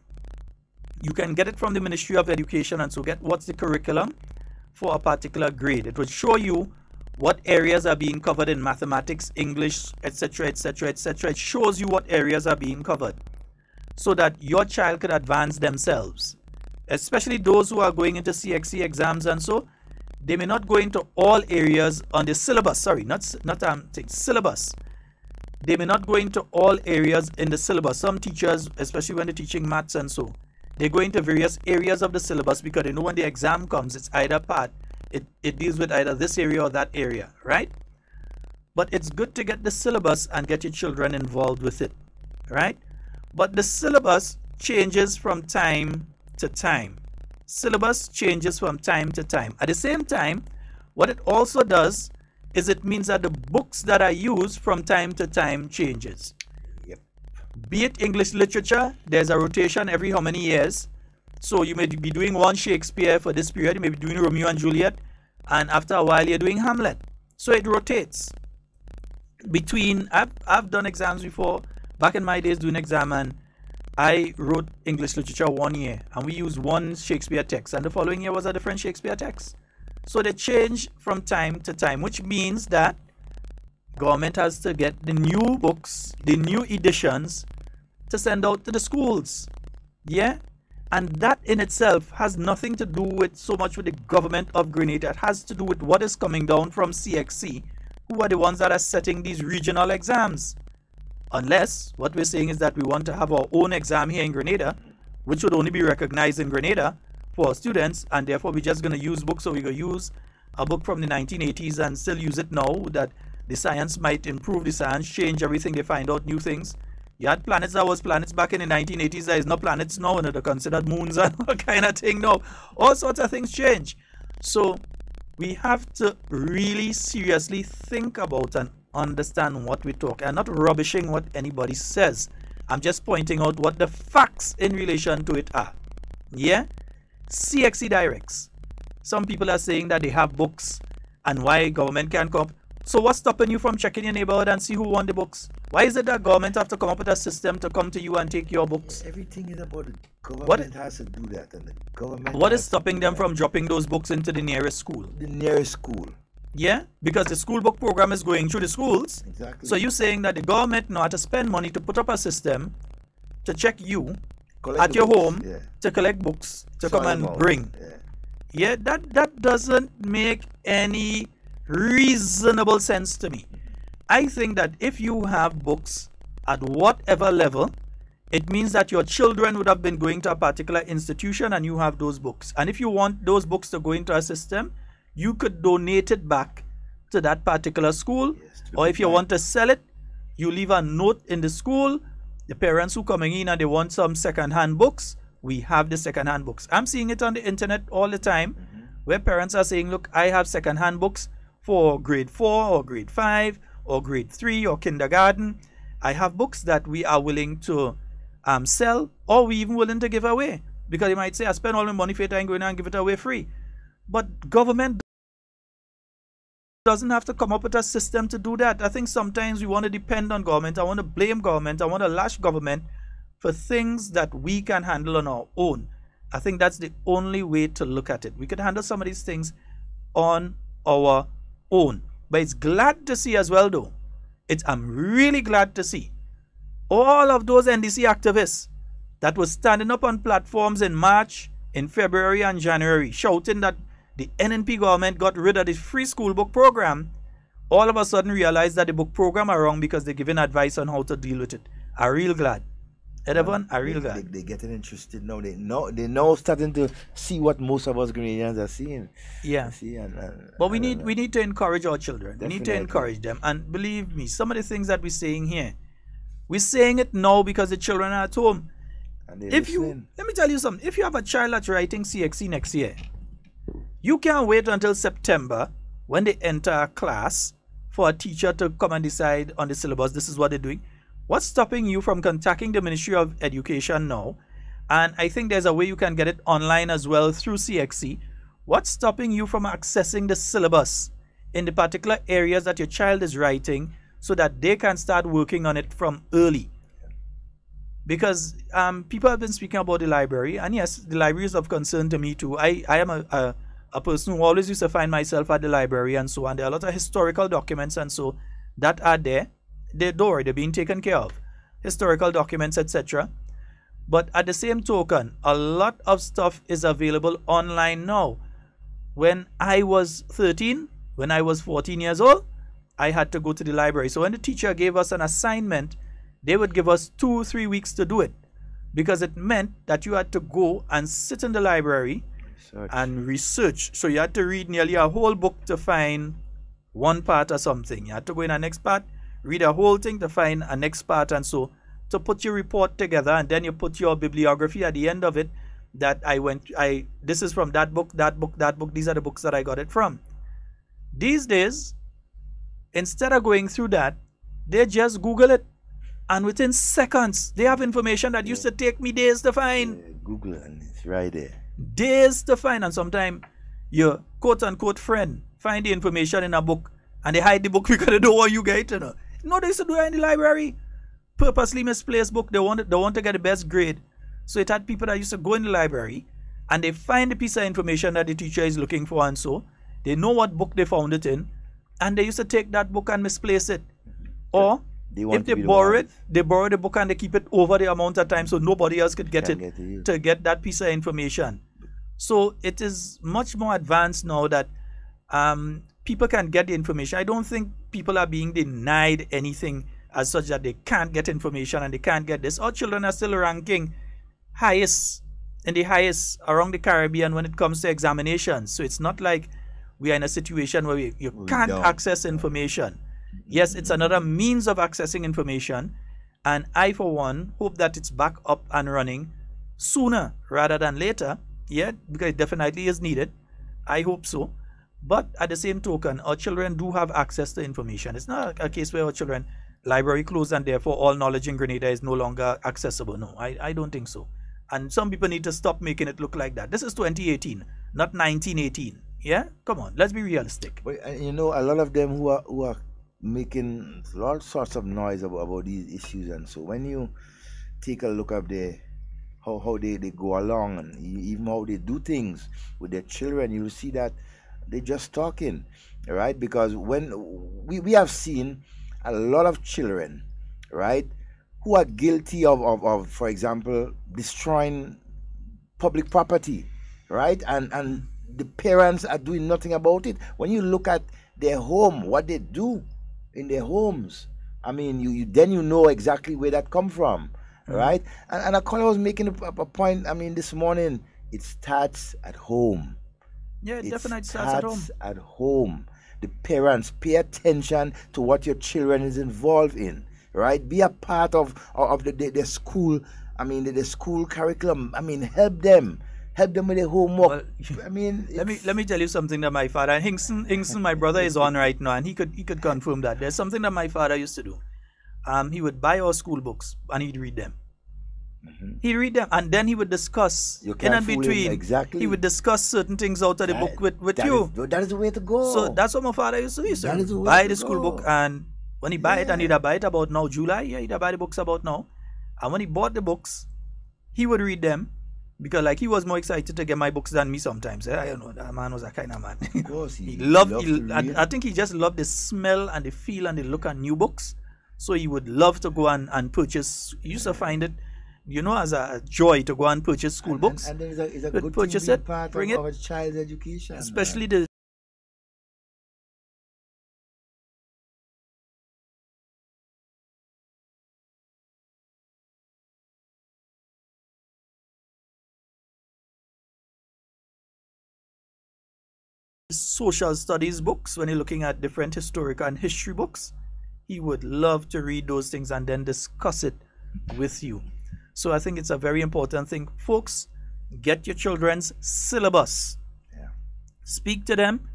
Speaker 3: You can get it from the Ministry of Education, and so get what's the curriculum for a particular grade. It will show you what areas are being covered in mathematics, English, etc., etc., etc. It shows you what areas are being covered so that your child could advance themselves, especially those who are going into CXC exams, and so they may not go into all areas on the syllabus. Sorry, not syllabus. They may not go into all areas in the syllabus. Some teachers, especially when they're teaching maths and so, they go into various areas of the syllabus because they know when the exam comes, it's either part, it deals with either this area or that area, right? But it's good to get the syllabus and get your children involved with it, right? But the syllabus changes from time to time. Syllabus changes from time to time. At the same time, what it also does is it means that the books that are used from time to time changes. Be it English literature, there's a rotation every how many years. So you may be doing one Shakespeare for this period, you may be doing Romeo and Juliet, and after a while you're doing Hamlet. So it rotates. I've done exams before, back in my days doing exam, and I wrote English literature 1 year, and we used one Shakespeare text, and the following year was a different Shakespeare text. So they change from time to time, which means that government has to get the new books, the new editions to send out to the schools. Yeah? And that in itself has nothing to do with so much with the government of Grenada. It has to do with what is coming down from CXC, who are the ones that are setting these regional exams. Unless what we're saying is that we want to have our own exam here in Grenada, which would only be recognized in Grenada for our students, and therefore we're just going to use books. So we're going to use a book from the 1980s and still use it now, that the science might improve, the science change everything, they find out new things. You had planets that was planets back in the 1980s, there is no planets now, and they're considered moons and all kind of thing now. All sorts of things change. So we have to really seriously think about and understand what we talk. I'm not rubbishing what anybody says. I'm just pointing out what the facts in relation to it are. Yeah? CXC directs. Some people are saying that they have books and why government can't come. So what's stopping you from checking your neighborhood and see who won the books? Why is it that government have to come up with a system to come to you and take your books?
Speaker 4: Everything is about the government has to do that, and the government.
Speaker 3: What is stopping them from dropping those books into the nearest school?
Speaker 4: The nearest school.
Speaker 3: Yeah, because the school book program is going through the schools.
Speaker 4: Exactly.
Speaker 3: So you're saying that the government now had to spend money to put up a system to check you at your home, to collect books to come and bring. Yeah, that doesn't make any reasonable sense to me. I think that if you have books at whatever level, it means that your children would have been going to a particular institution and you have those books. And if you want those books to go into a system, you could donate it back to that particular school. Or if you want to sell it, you leave a note in the school. The parents who coming in and they want some second-hand books, we have the second-hand books. I'm seeing it on the internet all the time, where parents are saying, look, I have second-hand books for grade 4 or grade 5 or grade 3 or kindergarten. I have books that we are willing to sell, or we even willing to give away, because you might say, I spend all my money for it and go in and give it away free. But government doesn't have to come up with a system to do that. I think sometimes we want to depend on government. I want to blame government. I want to lash government for things that we can handle on our own. I think that's the only way to look at it. We could handle some of these things on our own. But it's glad to see as well, though. I'm really glad to see all of those NDC activists that were standing up on platforms in March, in February and January, shouting that the NNP government got rid of the free school book program, all of a sudden realized that the book program are wrong because they're giving advice on how to deal with it. I'm real glad. Everyone, I'm real glad.
Speaker 4: They're getting interested now. They know starting to see what most of us Grenadians are seeing.
Speaker 3: Yeah. But we need to encourage our children.
Speaker 4: Definitely.
Speaker 3: We need to encourage them. And believe me, some of the things that we're saying here, we're saying it now because the children are at home.
Speaker 4: And
Speaker 3: Let me tell you something. If you have a child that's writing CXC next year, you can't wait until September when they enter a class for a teacher to come and decide on the syllabus, this is what they're doing. What's stopping you from contacting the Ministry of Education now? And I think there's a way you can get it online as well through CXC. What's stopping you from accessing the syllabus in the particular areas that your child is writing so that they can start working on it from early? Because people have been speaking about the library, and yes, the library is of concern to me too. I am a person who always used to find myself at the library and so on. There are a lot of historical documents and so that are there. They're being taken care of. Historical documents, etc. But at the same token, a lot of stuff is available online now. When I was 13, when I was 14 years old, I had to go to the library. So when the teacher gave us an assignment, they would give us 2-3 weeks to do it, because it meant that you had to go and sit in the library and research. So you had to read nearly a whole book to find one part or something. You had to go in the next part, read a whole thing to find a next part, and so to put your report together, and then you put your bibliography at the end of it, that this is from that book, these are the books that I got it from. These days, instead of going through that, they just Google it, and within seconds they have information that used to take me days to find.
Speaker 4: Google it, and it's right there.
Speaker 3: Days to find. And sometimes your quote-unquote friend find the information in a book and they hide the book because they don't want you get it. No, they used to do that in the library. Purposely misplaced book. They want to get the best grade. So it had people that used to go in the library and they find the piece of information that the teacher is looking for, and so they know what book they found it in, and they used to take that book and misplace it. Or if they borrow it, they borrow the book and they keep it over the amount of time so nobody else could get it to get that piece of information. So it is much more advanced now that people can get the information. I don't think people are being denied anything as such that they can't get information and they can't get this. Our children are still ranking highest around the Caribbean when it comes to examinations. So it's not like we are in a situation where you can't access information. Yes, it's another means of accessing information, and I, for one, hope that it's back up and running sooner rather than later. Yeah, because it definitely is needed. I hope so. But at the same token, our children do have access to information. It's not a case where our children, library closed and therefore all knowledge in Grenada is no longer accessible. No, I don't think so. And some people need to stop making it look like that. This is 2018, not 1918. Yeah, come on, let's be realistic.
Speaker 4: But a lot of them who are making all sorts of noise about these issues, and so when you take a look at how they go along, and even how they do things with their children, you will see that they're just talking, right? Because when we have seen a lot of children, right, who are guilty of for example, destroying public property, right, and the parents are doing nothing about it. When you look at their home, what they do in their homes, I mean, you know exactly where that come from, right? And a caller was making a point, I mean, this morning, it starts at home.
Speaker 3: Yeah, it definitely starts
Speaker 4: at home. The parents, pay attention to what your children is involved in, right? Be a part of the school, I mean, the school curriculum. I mean, help them with their homework. Well, I mean,
Speaker 3: let me tell you something that my father, and Hinkson, my brother, is on right now, and he could confirm that. There's something that my father used to do. He would buy our school books and he'd read them. He'd read them, and then he would discuss in and between.
Speaker 4: Exactly.
Speaker 3: He would discuss certain things out of the book with you.
Speaker 4: That is the way to go.
Speaker 3: So that's what my father used to do. He used to buy the school book, and when he buy it, and he'd buy it about now, July, he'd buy the books about now. And when he bought the books, he would read them, because like he was more excited to get my books than me sometimes. I don't know, that man was a kind of man.
Speaker 4: Of course,
Speaker 3: I think he just loved the smell and the feel and the look of new books. So he would love to go and purchase. He used to find it as a joy to go and purchase school books.
Speaker 4: And then it's a
Speaker 3: Good
Speaker 4: good
Speaker 3: purchase
Speaker 4: thing being
Speaker 3: it,
Speaker 4: part
Speaker 3: bring
Speaker 4: of
Speaker 3: it.
Speaker 4: a child's education.
Speaker 3: Especially the social studies books, when you're looking at different historical and history books, he would love to read those things and then discuss it with you. So I think it's a very important thing. Folks, get your children's syllabus.
Speaker 4: Yeah.
Speaker 3: Speak to them.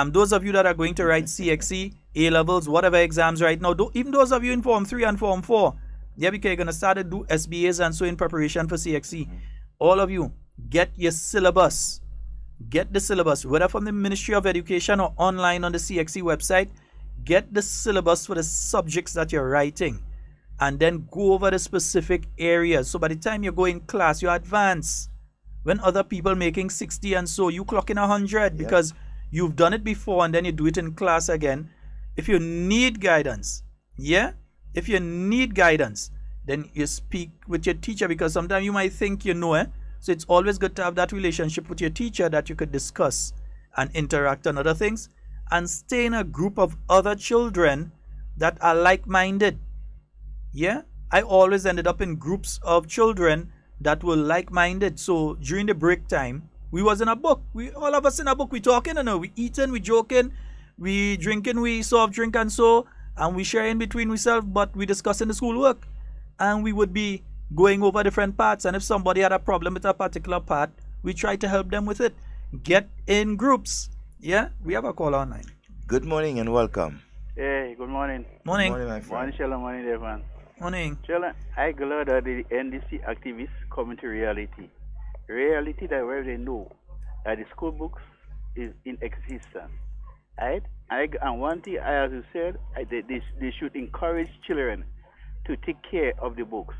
Speaker 3: Those of you that are going to write CXE, A-levels, whatever exams right now, even those of you in Form 3 and Form 4, yeah, because you're going to start to do SBAs and so in preparation for CXE. All of you, get your syllabus. Get the syllabus, whether from the Ministry of Education or online on the CXE website. Get the syllabus for the subjects that you're writing and then go over the specific areas. So by the time you go in class, you advance. When other people making 60 and so, you clock in 100 because you've done it before and then you do it in class again. If you need guidance, if you need guidance, then you speak with your teacher, because sometimes you might think you know. So it's always good to have that relationship with your teacher that you could discuss and interact on other things, and stay in a group of other children that are like-minded. Yeah, I always ended up in groups of children that were like-minded. So during the break time, we was in a book. All of us in a book. We talking, we eating, we joking, we drinking, we soft drink and so, and we sharing between ourselves, but we discussing the schoolwork, and we would be going over different parts. And if somebody had a problem with a particular part, we try to help them with it. Get in groups. Yeah, we have a call online.
Speaker 4: Good morning and welcome.
Speaker 6: Hey, good morning.
Speaker 3: Morning.
Speaker 4: Good morning, my friend.
Speaker 6: Morning, Sheldon. Morning, Devon.
Speaker 3: Morning.
Speaker 6: Sheldon, I glad that the NDC activists come into reality. Reality that where they know that the school books is in existence. Right? And one thing, as you said, they should encourage children to take care of the books.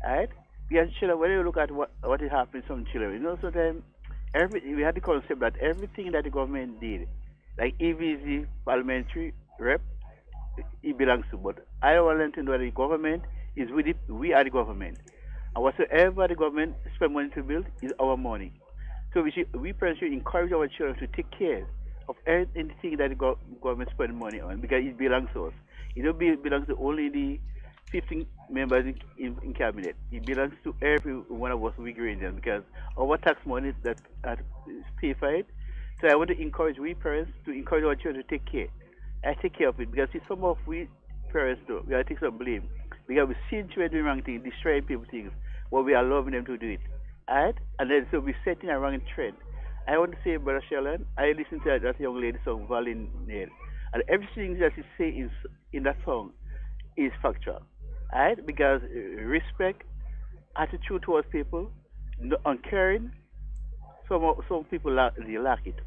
Speaker 6: Right? Because children, when you look at what is happening to some children, sometimes we had the concept that everything that the government did, like EVZ parliamentary rep, it belongs to. But I want them to know that the government is with it. We are the government, and whatsoever the government spend money to build is our money. So we parents should encourage our children to take care of anything that the government spend money on, because it belongs to us. It don't belongs to only the 15 members in cabinet. It belongs to every one of us, we Grenadians, because our tax money that is paid for it. So I want to encourage we parents to encourage our children to take care. I take care of it, because see, some of we parents do, we are taking some blame, because we see children doing wrong things, destroying people things, but we are allowing them to do it. Alright? And then so we're setting a wrong trend. I want to say, Brother Sheldon, I listened to that young lady song, Valin Nail, and everything that she say in that song is factual. Right? Because respect, attitude towards people, uncaring, some people lack it.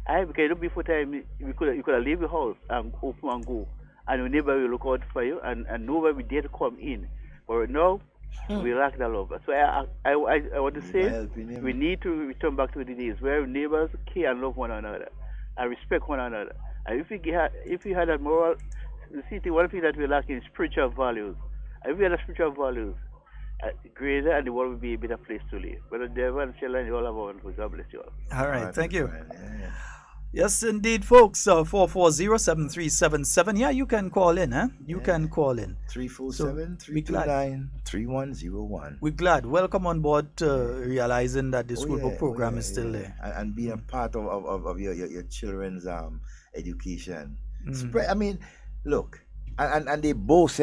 Speaker 6: Right? Because before time, you could have leave the house and open and go, and your neighbor will look out for you, and nobody will dare to come in. But now, we lack that love. So I want to say, we need to return back to the days where neighbors care and love one another, and respect one another. And if we had that moral, the city, one thing that we lack is spiritual values. If we had spiritual values, Grenada and the world would be a better place to live. But Devon and Sheldon, you all have one. God bless you all.
Speaker 3: All right, thank you. Yes, indeed, folks. 440-7377. Yeah, you can call in, huh? You can call in.
Speaker 4: 347-329-3101.
Speaker 3: We're glad. Welcome on board, realizing that the school book program is still there.
Speaker 4: And being a part of your children's education. I mean, look, and they boast,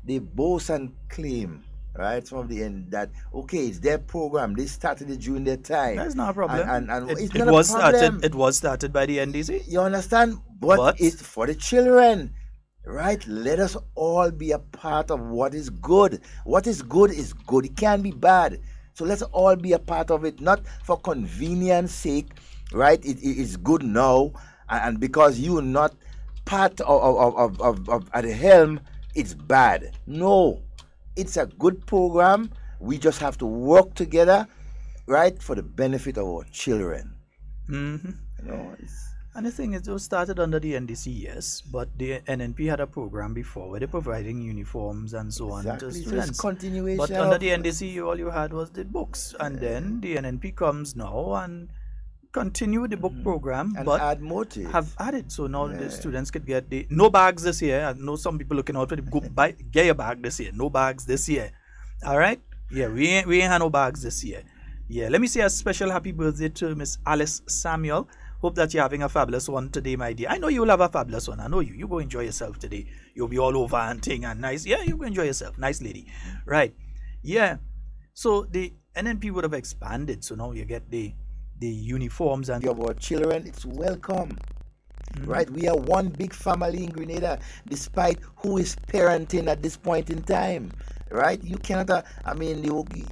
Speaker 4: they boast and claim, right, from the end that, okay, it's their program. They started it during their time.
Speaker 3: That's not a problem.
Speaker 4: And
Speaker 3: it was started. It was started by the NDC.
Speaker 4: You understand? But it's for the children, right? Let us all be a part of what is good. What is good is good. It can't be bad. So let's all be a part of it, not for convenience sake, right? It is good now, and because you're not part of at the helm, it's bad. No, it's a good program. We just have to work together, right, for the benefit of our children.
Speaker 3: Mm-hmm. And the thing is, it was started under the NDC, yes, but the NNP had a program before where they're providing uniforms and so on to
Speaker 4: Exactly. So it's
Speaker 3: students.
Speaker 4: continuation.
Speaker 3: But under the NDC, all you had was the books, and then the NNP comes now and continue the book program,
Speaker 4: and
Speaker 3: but
Speaker 4: add more to it.
Speaker 3: have added. So now the students could get the no bags this year. I know some people looking out for the go buy get your bag this year. No bags this year. All right. Yeah, we ain't had no bags this year. Yeah, let me say a special happy birthday to Miss Alice Samuel. Hope that you're having a fabulous one today, my dear. I know you'll have a fabulous one. I know you. You go enjoy yourself today. You'll be all over and thing and nice. Yeah, you go enjoy yourself. Nice lady. Right. Yeah. So the NNP would have expanded. So now you get the uniforms and
Speaker 4: Our children, it's welcome. Right? We are one big family in Grenada, despite who is parenting at this point in time. Right? You cannot.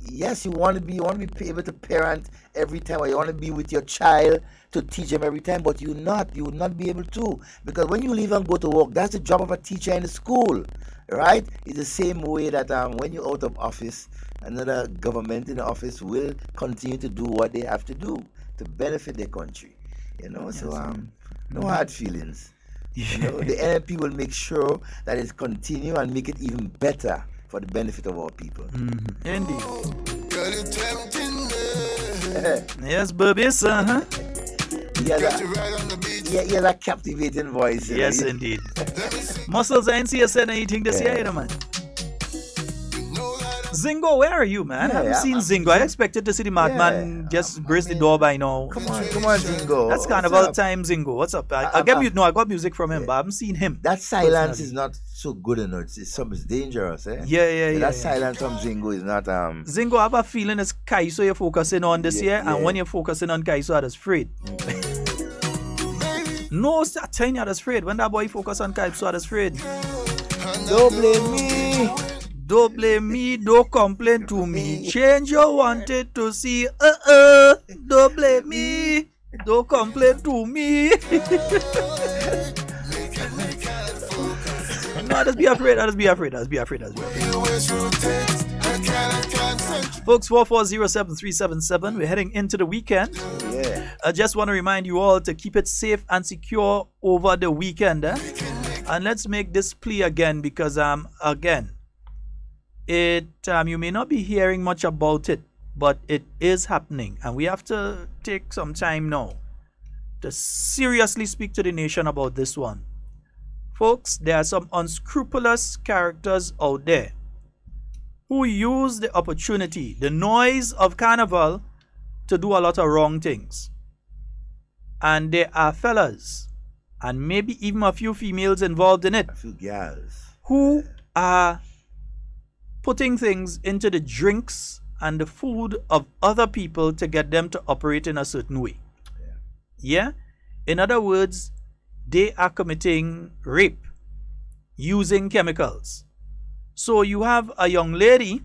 Speaker 4: Yes, you want to be able to parent every time, or you want to be with your child to teach them every time, but you will not be able to, because when you leave and go to work, that's the job of a teacher in the school. Right? It's the same way that when you're out of office, another government in the office will continue to do what they have to do to benefit their country. So no hard feelings. The NNP will make sure that it continue and make it even better for the benefit of our people.
Speaker 3: Indeed.
Speaker 2: Girl, you tempting me.
Speaker 3: Yes, babies.
Speaker 4: Yeah, that captivating voice.
Speaker 3: Yes, indeed. Muscles NCS said anything this year, man. Zingo, where are you, man? I haven't seen Zingo. I expected to see the madman just brace the door by now.
Speaker 4: Come on, Zingo.
Speaker 3: That's carnival time, Zingo. What's up? I got music from him, but I haven't seen him.
Speaker 4: That silence is not so good enough. It's dangerous, eh?
Speaker 3: Yeah.
Speaker 4: That silence from Zingo is not
Speaker 3: Zingo, I have a feeling it's Kaiso you're focusing on this year, and when you're focusing on Kaiso, I was afraid. No, start telling you I was afraid. When that boy focus on Kaiso, I was afraid.
Speaker 4: Don't blame me.
Speaker 3: Don't blame me, don't complain to me. Change you wanted to see. Don't blame me, don't complain to me. No, just be afraid. Folks, 4407377. We're heading into the weekend.
Speaker 4: Yeah.
Speaker 3: I just want to remind you all to keep it safe and secure over the weekend. And let's make this plea again, because again, you may not be hearing much about it, but it is happening, and we have to take some time now to seriously speak to the nation about this one. Folks, there are some unscrupulous characters out there who use the opportunity, the noise of carnival, to do a lot of wrong things. And there are fellas, and maybe even a few females involved in it,
Speaker 4: A few gals.
Speaker 3: who are putting things into the drinks and the food of other people to get them to operate in a certain way. Yeah? In other words, they are committing rape using chemicals. So you have a young lady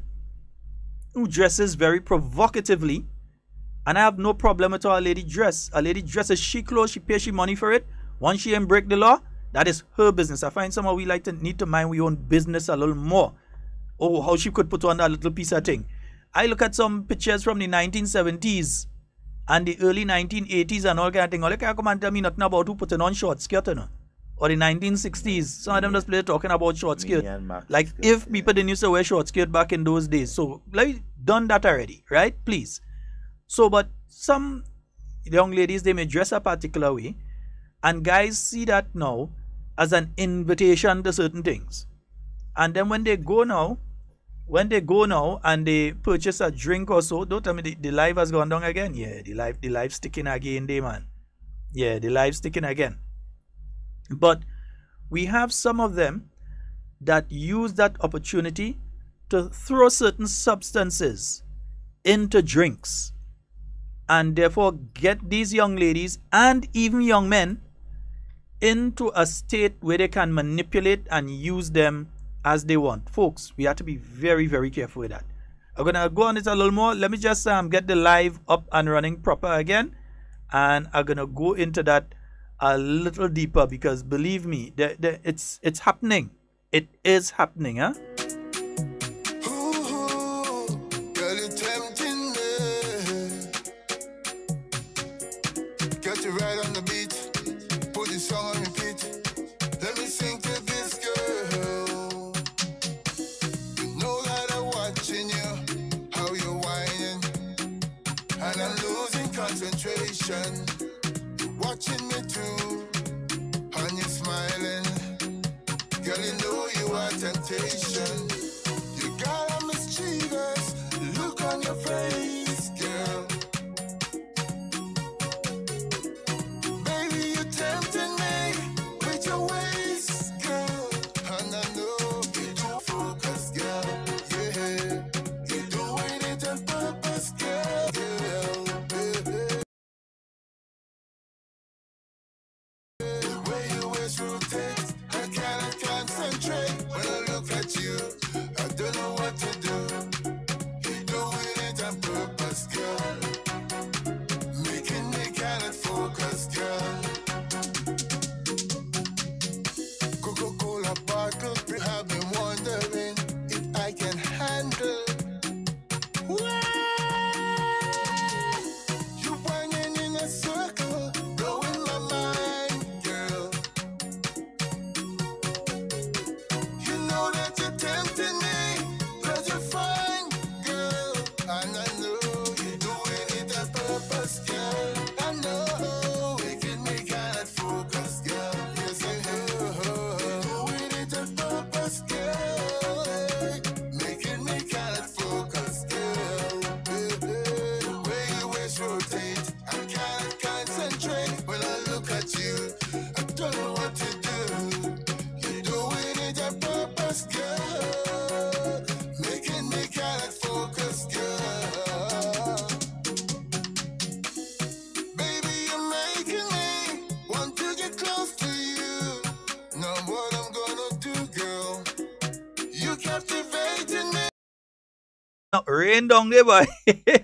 Speaker 3: who dresses very provocatively, and I have no problem with how a lady dress. A lady dresses she clothes, she pays she money for it. Once she ain't break the law, that is her business. I find somehow we need to mind we own business a little more. Oh, how she could put on that little piece of thing. I look at some pictures from the 1970s and the early 1980s and all kind of thing. All you can't come and tell me nothing about who putting on short skirt, or the 1960s. Some of them just play talking about short skirt. Like if people didn't used to wear short skirt back in those days. So, like, done that already, right? Please. So, but some young ladies, they may dress a particular way, and guys see that now as an invitation to certain things. And then when they go now and they purchase a drink or so, don't tell me the life has gone down again. Yeah, the life sticking again there, man. Yeah, the life sticking again. But we have some of them that use that opportunity to throw certain substances into drinks, and therefore get these young ladies and even young men into a state where they can manipulate and use them as they want. Folks, we have to be very, very careful with that. I'm going to go on it a little more. Let me just get the live up and running proper again, and I'm going to go into that a little deeper, because believe me, it's happening. It is happening, huh?
Speaker 2: Ooh, girl, you tempting me. Get you right on the beat. and I'm losing concentration. Watching me through, and you're smiling. Girl, you know you are temptation. You got a mischievous look on your face, girl. Baby, you're tempting me with your ways, girl. And I know you don't focus, girl. Yeah, you're doing it on purpose, girl. Where you always rotate, I cannot concentrate. When I look at you, I don't know what to do. You're doing it on purpose, girl. Making me cannot focus, girl. Coca-Cola bottle, have been wondering if I can handle. You whining in a circle, blowing my mind, girl. You know that you're tempting me, 'cause you're fine, girl. And I know you're doing it on purpose, girl. I know, making me cannot focus, girl. Yes, you're doing it on purpose, girl. Making me cannot focus, girl. The way you always rotate, I can't concentrate. When I look at you, I don't know what to do. You're doing it on purpose, girl. Making me cannot focus, girl. Baby, you're making me want to get close to you. Now what I'm gonna do, girl? You captivating me.
Speaker 3: Rain down there, boy.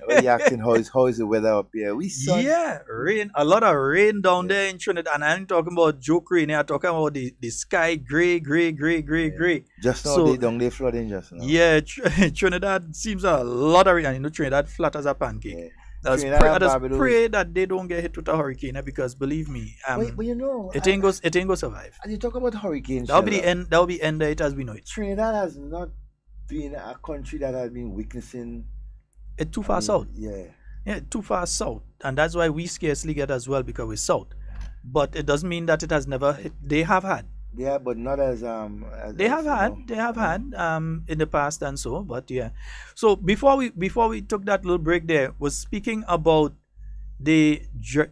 Speaker 4: What you acting? How is the weather up here? We sun.
Speaker 3: Yeah, rain. A lot of rain down there in Trinidad. And I ain't talking about joke rain. I'm talking about the sky gray.
Speaker 4: Just now
Speaker 3: So-
Speaker 4: they down there flooding just now.
Speaker 3: Yeah, Trinidad seems a lot of rain. And you know, Trinidad flat as a pancake.
Speaker 4: Yeah.
Speaker 3: I just
Speaker 4: Trinidad
Speaker 3: pray,
Speaker 4: and
Speaker 3: I just
Speaker 4: Barbados.
Speaker 3: pray that they don't get hit with a hurricane, because believe me,
Speaker 4: But you know,
Speaker 3: it ain't go survive.
Speaker 4: and you talk about hurricanes.
Speaker 3: That'll be the
Speaker 4: Sheldon.
Speaker 3: end. That'll be end of it as we know it.
Speaker 4: Trinidad has not been a country that has been witnessing.
Speaker 3: It's too far south.
Speaker 4: Yeah.
Speaker 3: Yeah, too far south, and that's why we scarcely get as well, because we're south. But it doesn't mean that it has never hit. They have had.
Speaker 4: Yeah, but not as
Speaker 3: They have
Speaker 4: you
Speaker 3: had.
Speaker 4: know.
Speaker 3: They have had in the past and so. But yeah. So before we took that little break there, was speaking about the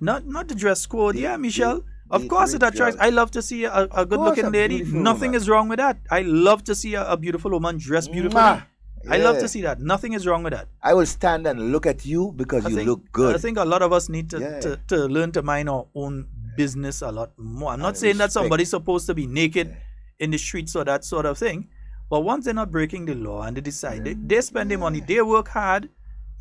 Speaker 3: not the dress code.
Speaker 4: The-
Speaker 3: Yeah, Michelle.
Speaker 4: the-
Speaker 3: Of
Speaker 4: the
Speaker 3: course, it
Speaker 4: great
Speaker 3: attracts.
Speaker 4: dress.
Speaker 3: I love to see a good
Speaker 4: course,
Speaker 3: looking
Speaker 4: a
Speaker 3: lady.
Speaker 4: beautiful
Speaker 3: Nothing
Speaker 4: woman.
Speaker 3: is wrong with that. I love to see a beautiful woman dressed beautifully.
Speaker 4: Mwah!
Speaker 3: I love
Speaker 4: Yeah.
Speaker 3: to see that. Nothing is wrong with that.
Speaker 4: I will stand and look at you because you look good.
Speaker 3: I think a lot of us need to,
Speaker 4: Yeah.
Speaker 3: to learn to mind our own business a lot more. I'm not
Speaker 4: And
Speaker 3: saying that
Speaker 4: respect.
Speaker 3: somebody's supposed to be naked
Speaker 4: Yeah.
Speaker 3: in the streets or that sort of thing. But once they're not breaking the law and they decide, they spend their money, they work hard,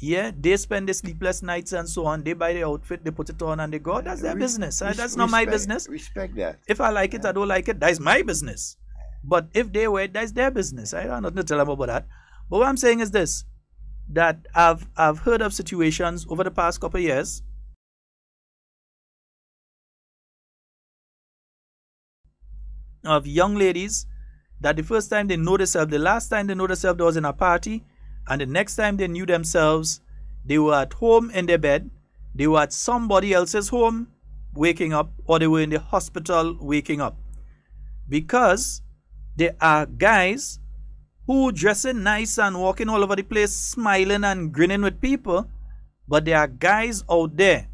Speaker 3: yeah, they spend the sleepless nights and so on, they buy the outfit, they put it on and they go, that's their business. That's not my business.
Speaker 4: Respect that.
Speaker 3: If I like it, I don't like it, that's my business. But if they wear it, that's their business. I don't know to tell them about that. But what I'm saying is this, that I've heard of situations over the past couple of years of young ladies that the first time they know themselves, the last time they know themselves, they was in a party, and the next time they knew themselves, they were at home in their bed, they were at somebody else's home waking up, or they were in the hospital waking up. Because there are guys who dressing nice and walking all over the place, smiling and grinning with people, but there are guys out there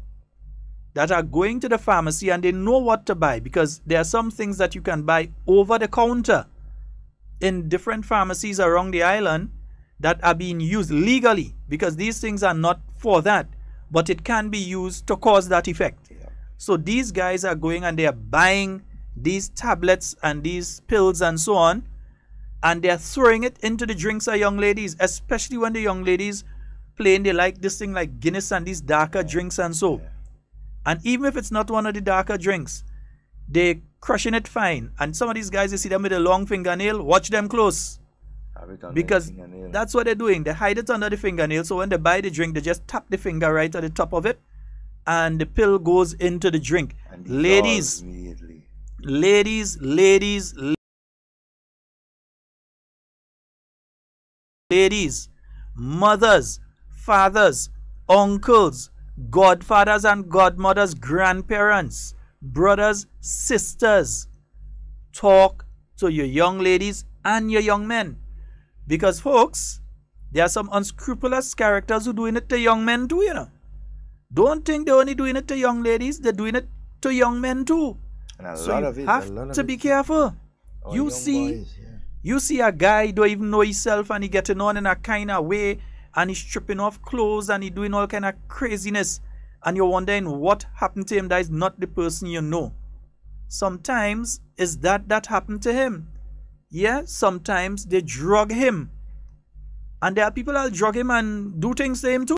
Speaker 3: that are going to the pharmacy and they know what to buy, because there are some things that you can buy over the counter in different pharmacies around the island that are being used legally, because these things are not for that, but it can be used to cause that effect. So these guys are going and they are buying these tablets and these pills and so on, and they're throwing it into the drinks of young ladies, especially when the young ladies plain, they like this thing like Guinness and these darker drinks and so. And even if it's not one of the darker drinks, they crushing it fine. And some of these guys, you see them with a long fingernail, watch them close.
Speaker 4: Have it on
Speaker 3: Because
Speaker 4: the fingernail.
Speaker 3: that's what they're doing. They hide it under the fingernail, so when they buy the drink, they just tap the finger right at the top of it, and the pill goes into the drink.
Speaker 4: And
Speaker 3: Ladies,
Speaker 4: dissolves immediately.
Speaker 3: ladies, mothers, fathers, uncles, godfathers and godmothers, grandparents, brothers, sisters, talk to your young ladies and your young men. Because, folks, there are some unscrupulous characters who doing it to young men too, you know. Don't think they're only doing it to young ladies, they're doing it to young men too.
Speaker 4: And
Speaker 3: So you have to be careful.
Speaker 4: All
Speaker 3: You
Speaker 4: young
Speaker 3: see,
Speaker 4: boys, yeah.
Speaker 3: you see a guy don't even know himself and he getting on in a kind of way and he's stripping off clothes and he doing all kind of craziness and you're wondering what happened to him. That is not the person you know. Sometimes is that happened to him. Yeah, sometimes they drug him. And there are people that drug him and do things to him too.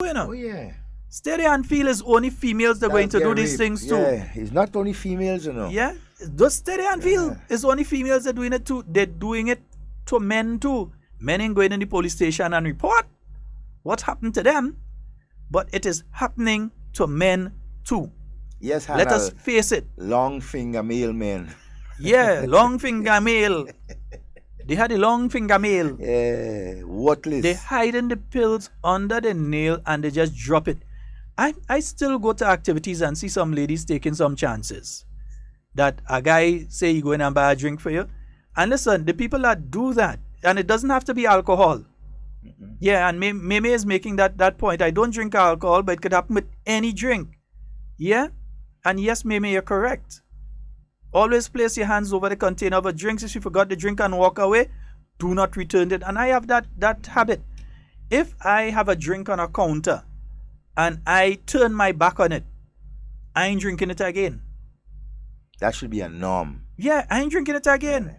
Speaker 3: You know?
Speaker 4: Oh, yeah.
Speaker 3: Stay there and feel it's only females that are going to do these things too.
Speaker 4: Yeah, it's not only females, you know.
Speaker 3: Yeah, just stay there and feel it's only females that are doing it too. They're doing it to men too. Men ain't going in the police station and report what happened to them, but it is happening to men too.
Speaker 4: Yes,
Speaker 3: Let us face it.
Speaker 4: long finger male men.
Speaker 3: Yeah, long finger male. They had a long finger male.
Speaker 4: Yeah, worthless.
Speaker 3: They hiding the pills under the nail and they just drop it. I still go to activities and see some ladies taking some chances. That a guy say he go in and buy a drink for you. And listen, the people that do that, and it doesn't have to be alcohol. Yeah, and Meme is making that point. I don't drink alcohol, but it could happen with any drink. Yeah? And yes, Meme, you're correct. Always place your hands over the container of a drink. If you forgot the drink and walk away, do not return it. And I have that habit. If I have a drink on a counter and I turn my back on it, I ain't drinking it again.
Speaker 4: That should be a norm.
Speaker 3: Yeah, I ain't drinking it again.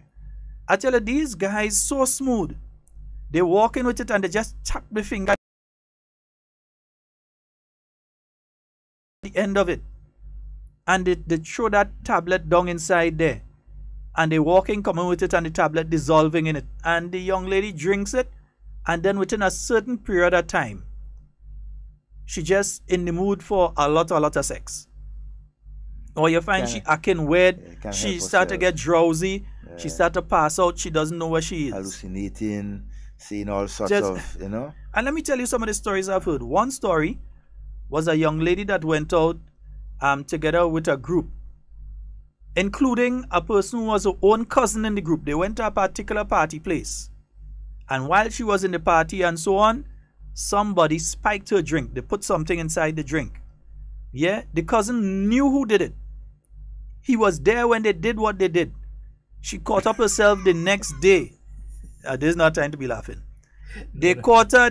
Speaker 3: I tell you, these guys so smooth. They walk in with it and they just tap the finger at the end of it. And they throw that tablet down inside there. And they walk in, coming with it and the tablet dissolving in it. And the young lady drinks it. And then within a certain period of time, she just in the mood for a lot of sex. Or you find she acting weird. She start to get drowsy. Yeah. She start to pass out. She doesn't know where she is.
Speaker 4: Hallucinating, seeing all sorts of, you know.
Speaker 3: And let me tell you some of the stories I've heard. One story was a young lady that went out together with a group, including a person who was her own cousin in the group. They went to a particular party place. And while she was in the party and so on, somebody spiked her drink. They put something inside the drink. Yeah, the cousin knew who did it. He was there when they did what they did. She caught up herself the next day. There's not time to be laughing. They caught her,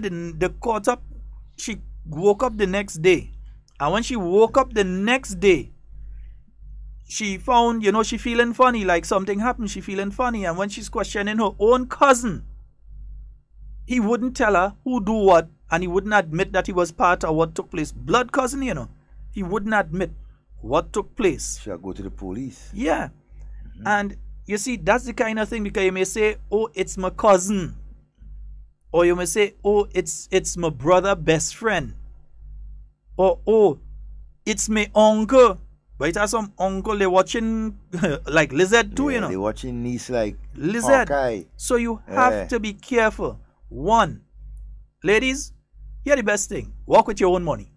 Speaker 3: she woke up the next day. And when she woke up the next day, she found, she feeling funny, like something happened, she feeling funny. And when she's questioning her own cousin, he wouldn't tell her who do what, and he wouldn't admit that he was part of what took place. Blood cousin, he wouldn't admit what took place.
Speaker 4: She'll go to the police.
Speaker 3: Yeah. And you see, that's the kind of thing, because you may say, oh, it's my cousin. Or you may say, oh, it's my brother best friend. Or, oh, it's my uncle. But it has some uncle, they're watching like lizard too,
Speaker 4: They're watching niece like
Speaker 3: lizard.
Speaker 4: Hawkeye.
Speaker 3: So you have to be careful. One, ladies, here the best thing. Walk with your own money.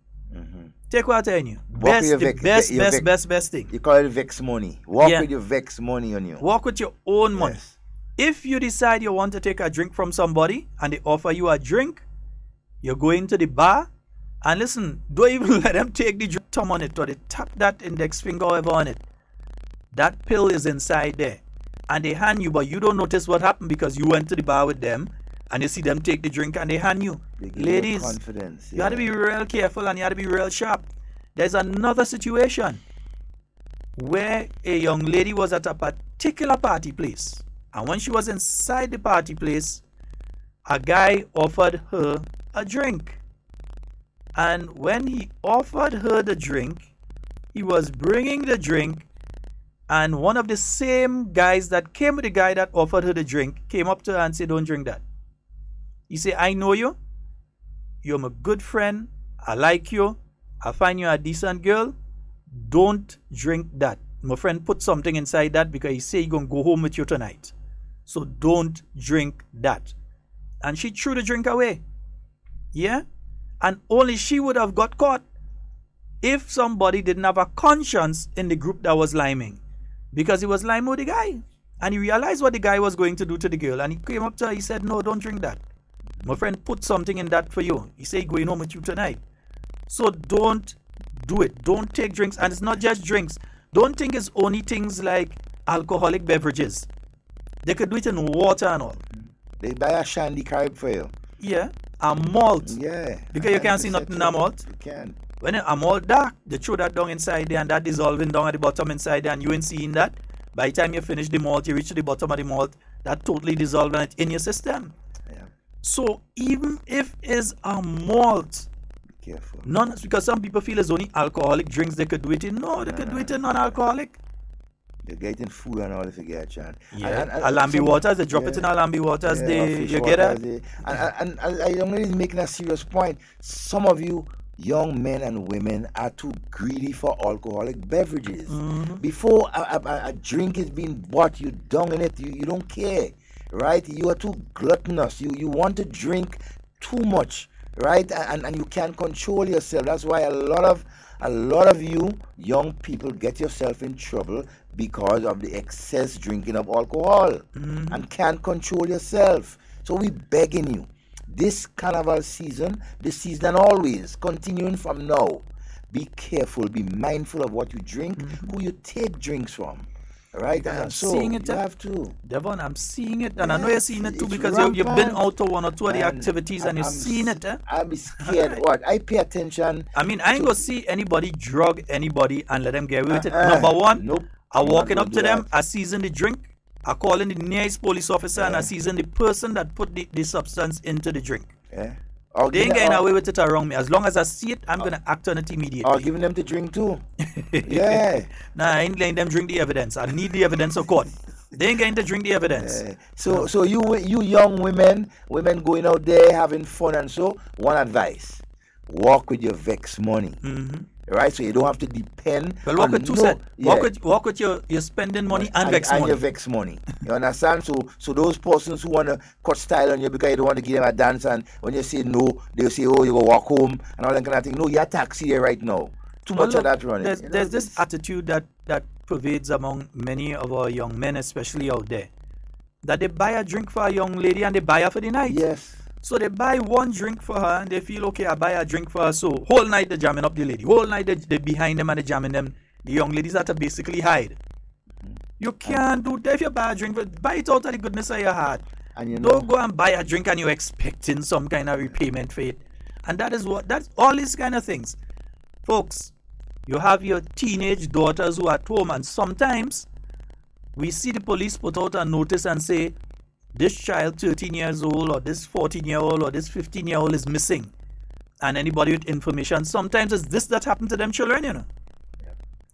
Speaker 3: Take what I'm telling you. Best thing.
Speaker 4: You call it vex money. Walk with your vex money on you.
Speaker 3: Walk with your own money. If you decide you want to take a drink from somebody and they offer you a drink, you're going to the bar, and listen, don't even let them take the drink thumb on it or they tap that index finger over on it. That pill is inside there. And they hand you, but you don't notice what happened because you went to the bar with them and you see them take the drink and they hand you. Ladies,
Speaker 4: confidence.
Speaker 3: You have to be real careful and you have to be real sharp. There's another situation where a young lady was at a particular party place. And when she was inside the party place, a guy offered her a drink. And when he offered her the drink, he was bringing the drink, and one of the same guys that came with the guy that offered her the drink came up to her and said, don't drink that. He said, I know you. You're my good friend. I like you. I find you a decent girl. Don't drink that. My friend put something inside that because he said he's going to go home with you tonight. So don't drink that. And she threw the drink away. Yeah? And only she would have got caught if somebody didn't have a conscience in the group that was liming. Because he was liming with the guy. And he realized what the guy was going to do to the girl. And he came up to her, he said, no, don't drink that. My friend put something in that for you. He said, going home with you tonight. So don't do it. Don't take drinks. And it's not just drinks. Don't think it's only things like alcoholic beverages. They could do it in water and all.
Speaker 4: They buy a shandy carib for you.
Speaker 3: Yeah. A malt.
Speaker 4: Yeah.
Speaker 3: Because you can't see nothing in a malt.
Speaker 4: You can.
Speaker 3: When a malt dark, they throw that down inside there and that dissolving down at the bottom inside there and you ain't seeing that. By the time you finish the malt, you reach to the bottom of the malt, that totally dissolved and it's in your system.
Speaker 4: Yeah.
Speaker 3: So even if it's a malt,
Speaker 4: Be careful.
Speaker 3: none, because some people feel it's only alcoholic drinks they could do it in. No, they could do it in non-alcoholic.
Speaker 4: You're getting food and all if you get a chance.
Speaker 3: Yeah, Alambi waters, they drop it in Alambi waters, you get it.
Speaker 4: And I don't really making a serious point. Some of you young men and women are too greedy for alcoholic beverages. Before a drink is being bought, you dung in it, you don't care, right? You are too gluttonous. You want to drink too much, right? And you can't control yourself. That's why a lot of you young people get yourself in trouble because of the excess drinking of alcohol and can't control yourself. So we begging you, this carnival season, this season always, continuing from now, be careful, be mindful of what you drink, who you take drinks from. Right?
Speaker 3: I'm
Speaker 4: And so
Speaker 3: seeing it.
Speaker 4: you have to.
Speaker 3: Devon, I'm seeing it. And I know you're
Speaker 4: Yes,
Speaker 3: seeing it too
Speaker 4: it's
Speaker 3: because you've been
Speaker 4: rampant.
Speaker 3: out to one or two of the
Speaker 4: Man,
Speaker 3: activities and you're seeing it.
Speaker 4: I'm scared. What? I pay attention.
Speaker 3: I mean, I ain't gonna see anybody drug anybody and let them get away with it. Number one,
Speaker 4: Nope.
Speaker 3: I
Speaker 4: I'm not
Speaker 3: walking
Speaker 4: gonna
Speaker 3: up
Speaker 4: do
Speaker 3: to them,
Speaker 4: that.
Speaker 3: I season the drink, I call in the nearest police officer and I season the person that put the substance into the drink.
Speaker 4: Yeah. Or
Speaker 3: They ain't
Speaker 4: give
Speaker 3: getting
Speaker 4: them-
Speaker 3: away with it around me. As long as I see it, I'm gonna act on it immediately.
Speaker 4: or giving them to drink too. Yeah.
Speaker 3: Nah, I ain't letting them drink the evidence. I need the evidence of court. They ain't getting to drink the evidence.
Speaker 4: So you young women going out there having fun and so, one advice: walk with your vex money, right? So you don't have to depend.
Speaker 3: Well, walk
Speaker 4: on
Speaker 3: with two
Speaker 4: no-
Speaker 3: set.
Speaker 4: yeah,
Speaker 3: Walk with your spending money and vex money.
Speaker 4: your vex money. You understand? So those persons who want to cut style on you because you don't want to give them a dance, and when you say no, they'll say, oh, you go walk home and all that kind of thing. No, you're taxi there right now. Too
Speaker 3: Well,
Speaker 4: much
Speaker 3: look,
Speaker 4: of that running.
Speaker 3: There's this attitude that pervades among many of our young men, especially out there, that they buy a drink for a young lady and they buy her for the night.
Speaker 4: Yes.
Speaker 3: So they buy one drink for her and they feel, okay, I buy a drink for her. So whole night they're jamming up the lady. Whole night they behind them and they jamming them. The young ladies have to basically hide. You can't do that. If you buy a drink, buy it out of the goodness of your heart.
Speaker 4: And you know,
Speaker 3: Don't go and buy a drink and you're expecting some kind of repayment for it. And that's all these kind of things. Folks, you have your teenage daughters who are at home, and sometimes we see the police put out a notice and say, this child 13 years old or this 14-year-old or this 15-year-old is missing. And anybody with information, sometimes it's this that happened to them children, you know.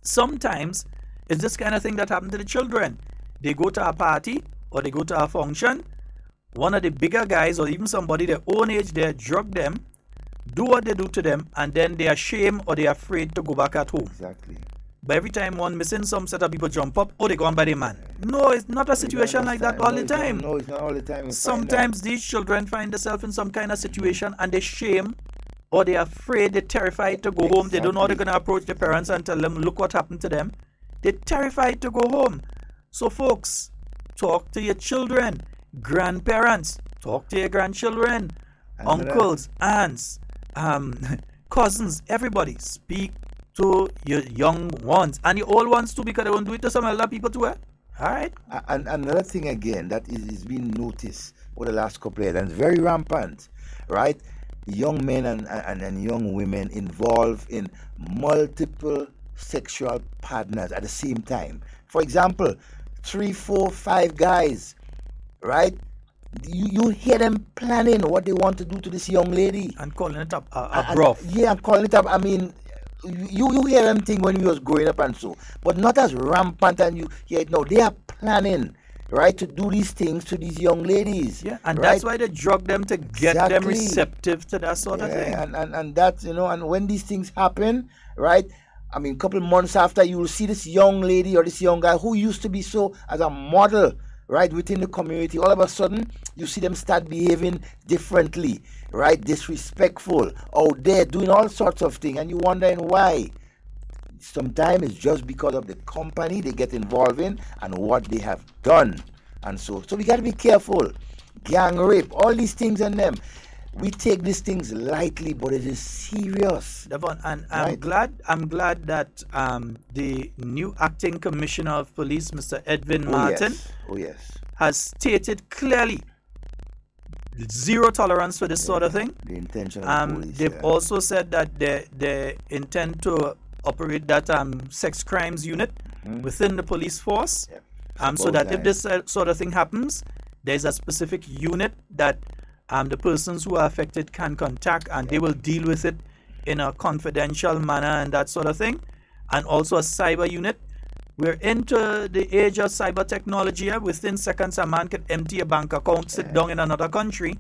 Speaker 3: Sometimes it's this kind of thing that happened to the children. They go to a party or they go to a function. One of the bigger guys or even somebody their own age, they drug them, do what they do to them, and then they are ashamed or they are afraid to go back at home.
Speaker 4: exactly.
Speaker 3: But every time one missing, some set of people jump up, oh, they go on by the man. No, it's not a situation like that all the time.
Speaker 4: No, it's not all the time. You find
Speaker 3: Sometimes these children find themselves in some kind of situation and they shame or they're afraid, they're terrified to go home. They don't know how they're going to approach their parents and tell them, look what happened to them. They're terrified to go home. So folks, talk to your children, grandparents, talk to your grandchildren, uncles, aunts, cousins, everybody. Speak to your young ones and your old ones too, because they won't do it to some other people too. All right.
Speaker 4: And another thing again that is being noticed over the last couple of years, and it's very rampant, right? Young men and young women involved in multiple sexual partners at the same time. For example, 3, 4, 5 guys, right? You hear them planning what they want to do to this young lady.
Speaker 3: And calling it a broth.
Speaker 4: Yeah, I'm calling it up. I mean, you hear them thing when you was growing up and so, but not as rampant, and you hear it now. They are planning, right, to do these things to these young ladies.
Speaker 3: Yeah, and
Speaker 4: right?
Speaker 3: that's why they drug them to get them
Speaker 4: Exactly.
Speaker 3: receptive to that sort of thing.
Speaker 4: And that's, you know, and when these things happen, right, I mean, a couple months after, you will see this young lady or this young guy who used to be so as a model, right, within the community. All of a sudden, you see them start behaving differently, right? Disrespectful, out there doing all sorts of things, and you wondering why. Sometimes it's just because of the company they get involved in and what they have done. And so we got to be careful. Gang rape, all these things and them. We take these things lightly, but it is serious.
Speaker 3: Devon, and I'm glad that the new acting commissioner of police, Mr. Edwin Martin, has stated clearly zero tolerance for this sort of thing.
Speaker 4: The intention of the police,
Speaker 3: they've also said that they intend to operate that sex crimes unit within the police force. So that if this sort of thing happens, there's a specific unit that the persons who are affected can contact, and they will deal with it in a confidential manner and that sort of thing. And also a cyber unit. We're into the age of cyber technology. Within seconds, a man can empty a bank account, sit down in another country.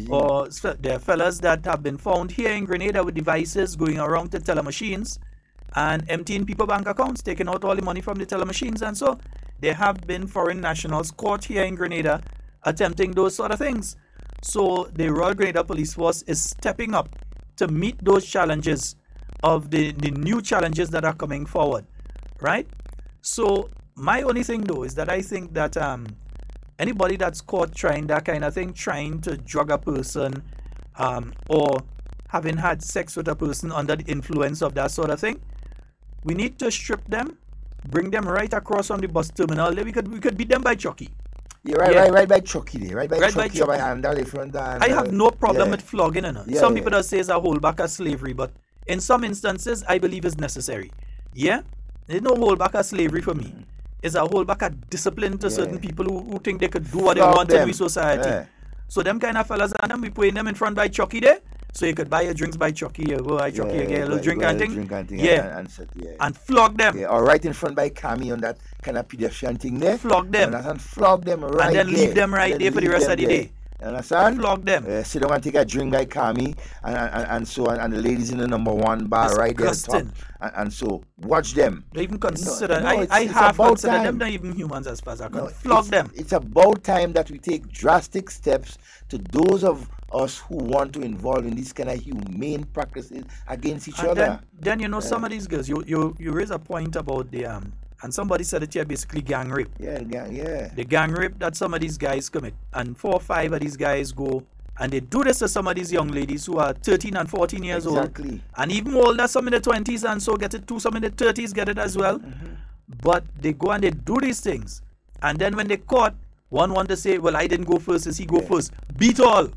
Speaker 3: Or there are fellas that have been found here in Grenada with devices going around to teller machines and emptying people's bank accounts, taking out all the money from the teller machines. And so there have been foreign nationals caught here in Grenada attempting those sort of things. So the Royal Grenada Police Force is stepping up to meet those challenges of the new challenges that are coming forward, right? So my only thing though is that I think that anybody that's caught trying that kind of thing, trying to drug a person or having had sex with a person under the influence of that sort of thing, we need to strip them, bring them right across from the bus terminal. We could beat them by Chucky.
Speaker 4: Right by Chucky there. Right by Chucky. By Handle front and,
Speaker 3: I have no problem with flogging. Some people that say it's a hold back of slavery, but in some instances, I believe it's necessary. Yeah? There's no hold back of slavery for me. It's a hold back of discipline to certain people who think they could do what they want in society. So them kind of fellas and them, we putting them in front by Chucky there. So you could buy your drinks by Chucky, you go by Chucky, you get a little drink and thing. And flog them.
Speaker 4: Or right in front by Cami on that kind of pedestrian thing there.
Speaker 3: Flog them.
Speaker 4: And flog them right
Speaker 3: and then
Speaker 4: there.
Speaker 3: Leave them right there for the rest of the day.
Speaker 4: You understand?
Speaker 3: Flog them.
Speaker 4: Sit down and take a drink by Cami and so on. And the ladies in the number one bar
Speaker 3: it's
Speaker 4: right
Speaker 3: disgusting.
Speaker 4: there top. And so watch them.
Speaker 3: They even consider I half consider them not even humans as far as I can. Flog them.
Speaker 4: It's about time that we take drastic steps to those of us who want to involve in these kind of humane practices against each other.
Speaker 3: Then some of these girls, you raise a point about the and somebody said it here, basically gang rape. The gang rape that some of these guys commit, and 4 or 5 of these guys go and they do this to some of these young ladies who are 13 and 14 years old, and even older, some in the 20s, and so get it too, some in the 30s get it as well. But they go and they do these things, and then when they caught, one want to say, well, I didn't go first, is he go first? Beat all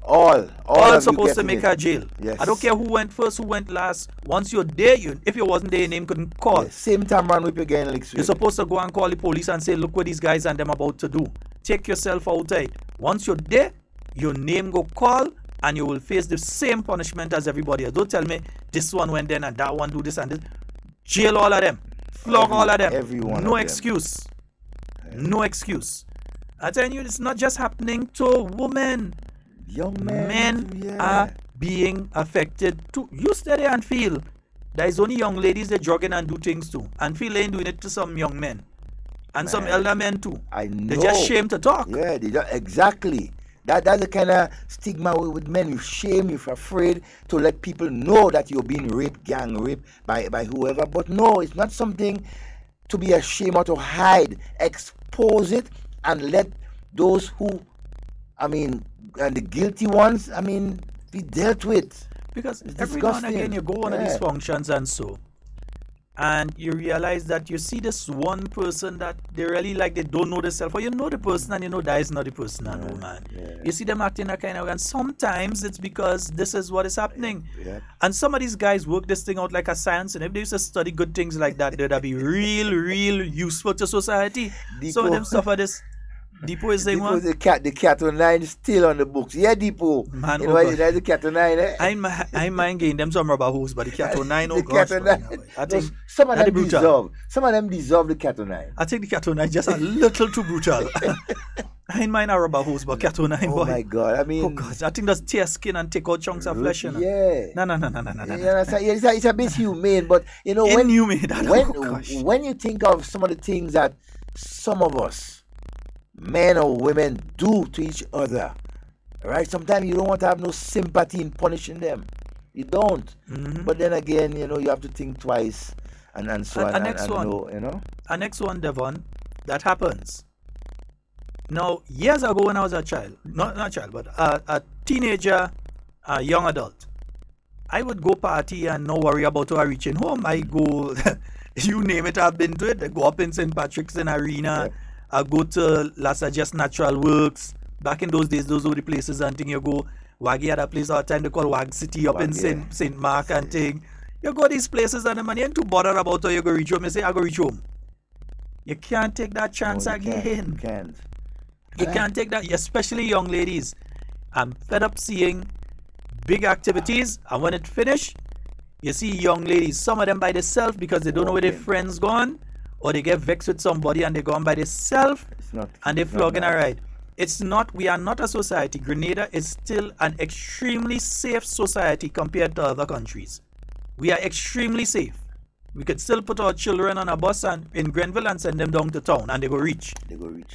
Speaker 3: supposed to make her jail. I don't care who went first, who went last. Once you're there, if you wasn't there, your name couldn't call.
Speaker 4: Same time man with again,
Speaker 3: you're supposed to go and call the police and say, look what these guys and them about to do. Take yourself outside. Once you're there, your name go call, and you will face the same punishment as everybody else. Don't tell me this one went then and that one do this and this. Jail all of them. Flog all of them. No excuse. No excuse. I tell you, it's not just happening to women.
Speaker 4: Young
Speaker 3: men are being affected too. You stay there and feel there's only young ladies that jogging and do things too, and feel they ain't doing it to some young men and some elder men too.
Speaker 4: I know.
Speaker 3: They're just ashamed to talk.
Speaker 4: Yeah, exactly. That's the kind of stigma with men. You're shame, you're afraid to let people know that you're being raped, gang raped by whoever. But no, it's not something to be ashamed or to hide. Expose it and let those who, and the guilty ones, be dealt with.
Speaker 3: Because every now and again you go on these functions and so, and you realize that you see this one person that they really like, they don't know themselves, or you know the person and you know that is not the person, man. You see them acting a kind of way, and sometimes it's because this is what is happening. And some of these guys work this thing out like a science, and if they used to study good things like that, they'd be real useful to society. Some of them suffer this. Depot is saying what?
Speaker 4: The cat 09 is still on the books. Yeah, Depot.
Speaker 3: Man,
Speaker 4: you know the cat 09, eh?
Speaker 3: I mind getting them some rubber hose, but the cat 09, oh gosh.
Speaker 4: I think some of them deserve. Some of them deserve the cat 09.
Speaker 3: I think the cat 09 just a little too brutal. I ain't mind a rubber hose, but cat 09, boy.
Speaker 4: Oh my God,
Speaker 3: oh God, I think that's tear skin and take out chunks of flesh. No.
Speaker 4: It's a bit humane, but you know when you think of some of the things that some of us, men or women, do to each other, Right? Sometimes you don't want to have no sympathy in punishing them. You don't. But then again, you know, you have to think twice and so on.
Speaker 3: Next one,
Speaker 4: know, you know?
Speaker 3: Our next one, Devon, that happens. Now, years ago when I was a child, not a child, but a teenager, a young adult, I would go party and not worry about how I reaching home. I go, you name it, I've been to it. I go up in St. Patrick's in Arena. I go to Las Just Natural Works. Back in those days, those were the places and thing you go. Waggy had a place all the time they call Wag City up in St. Mark and thing. You go these places and the man, you ain't too bothered about how you go reach home. You say, I go reach home. You can't take that chance again.
Speaker 4: You can't.
Speaker 3: You can't take that, especially young ladies. I'm fed up seeing big activities, and when it finish, you see young ladies, some of them by themselves because they don't know where their friends gone, or they get vexed with somebody and they gone by themselves and they flogging a ride. It's not, we are not a society. Grenada is still an extremely safe society compared to other countries. We are extremely safe. We could still put our children on a bus and in Grenville and send them down to town and they go reach.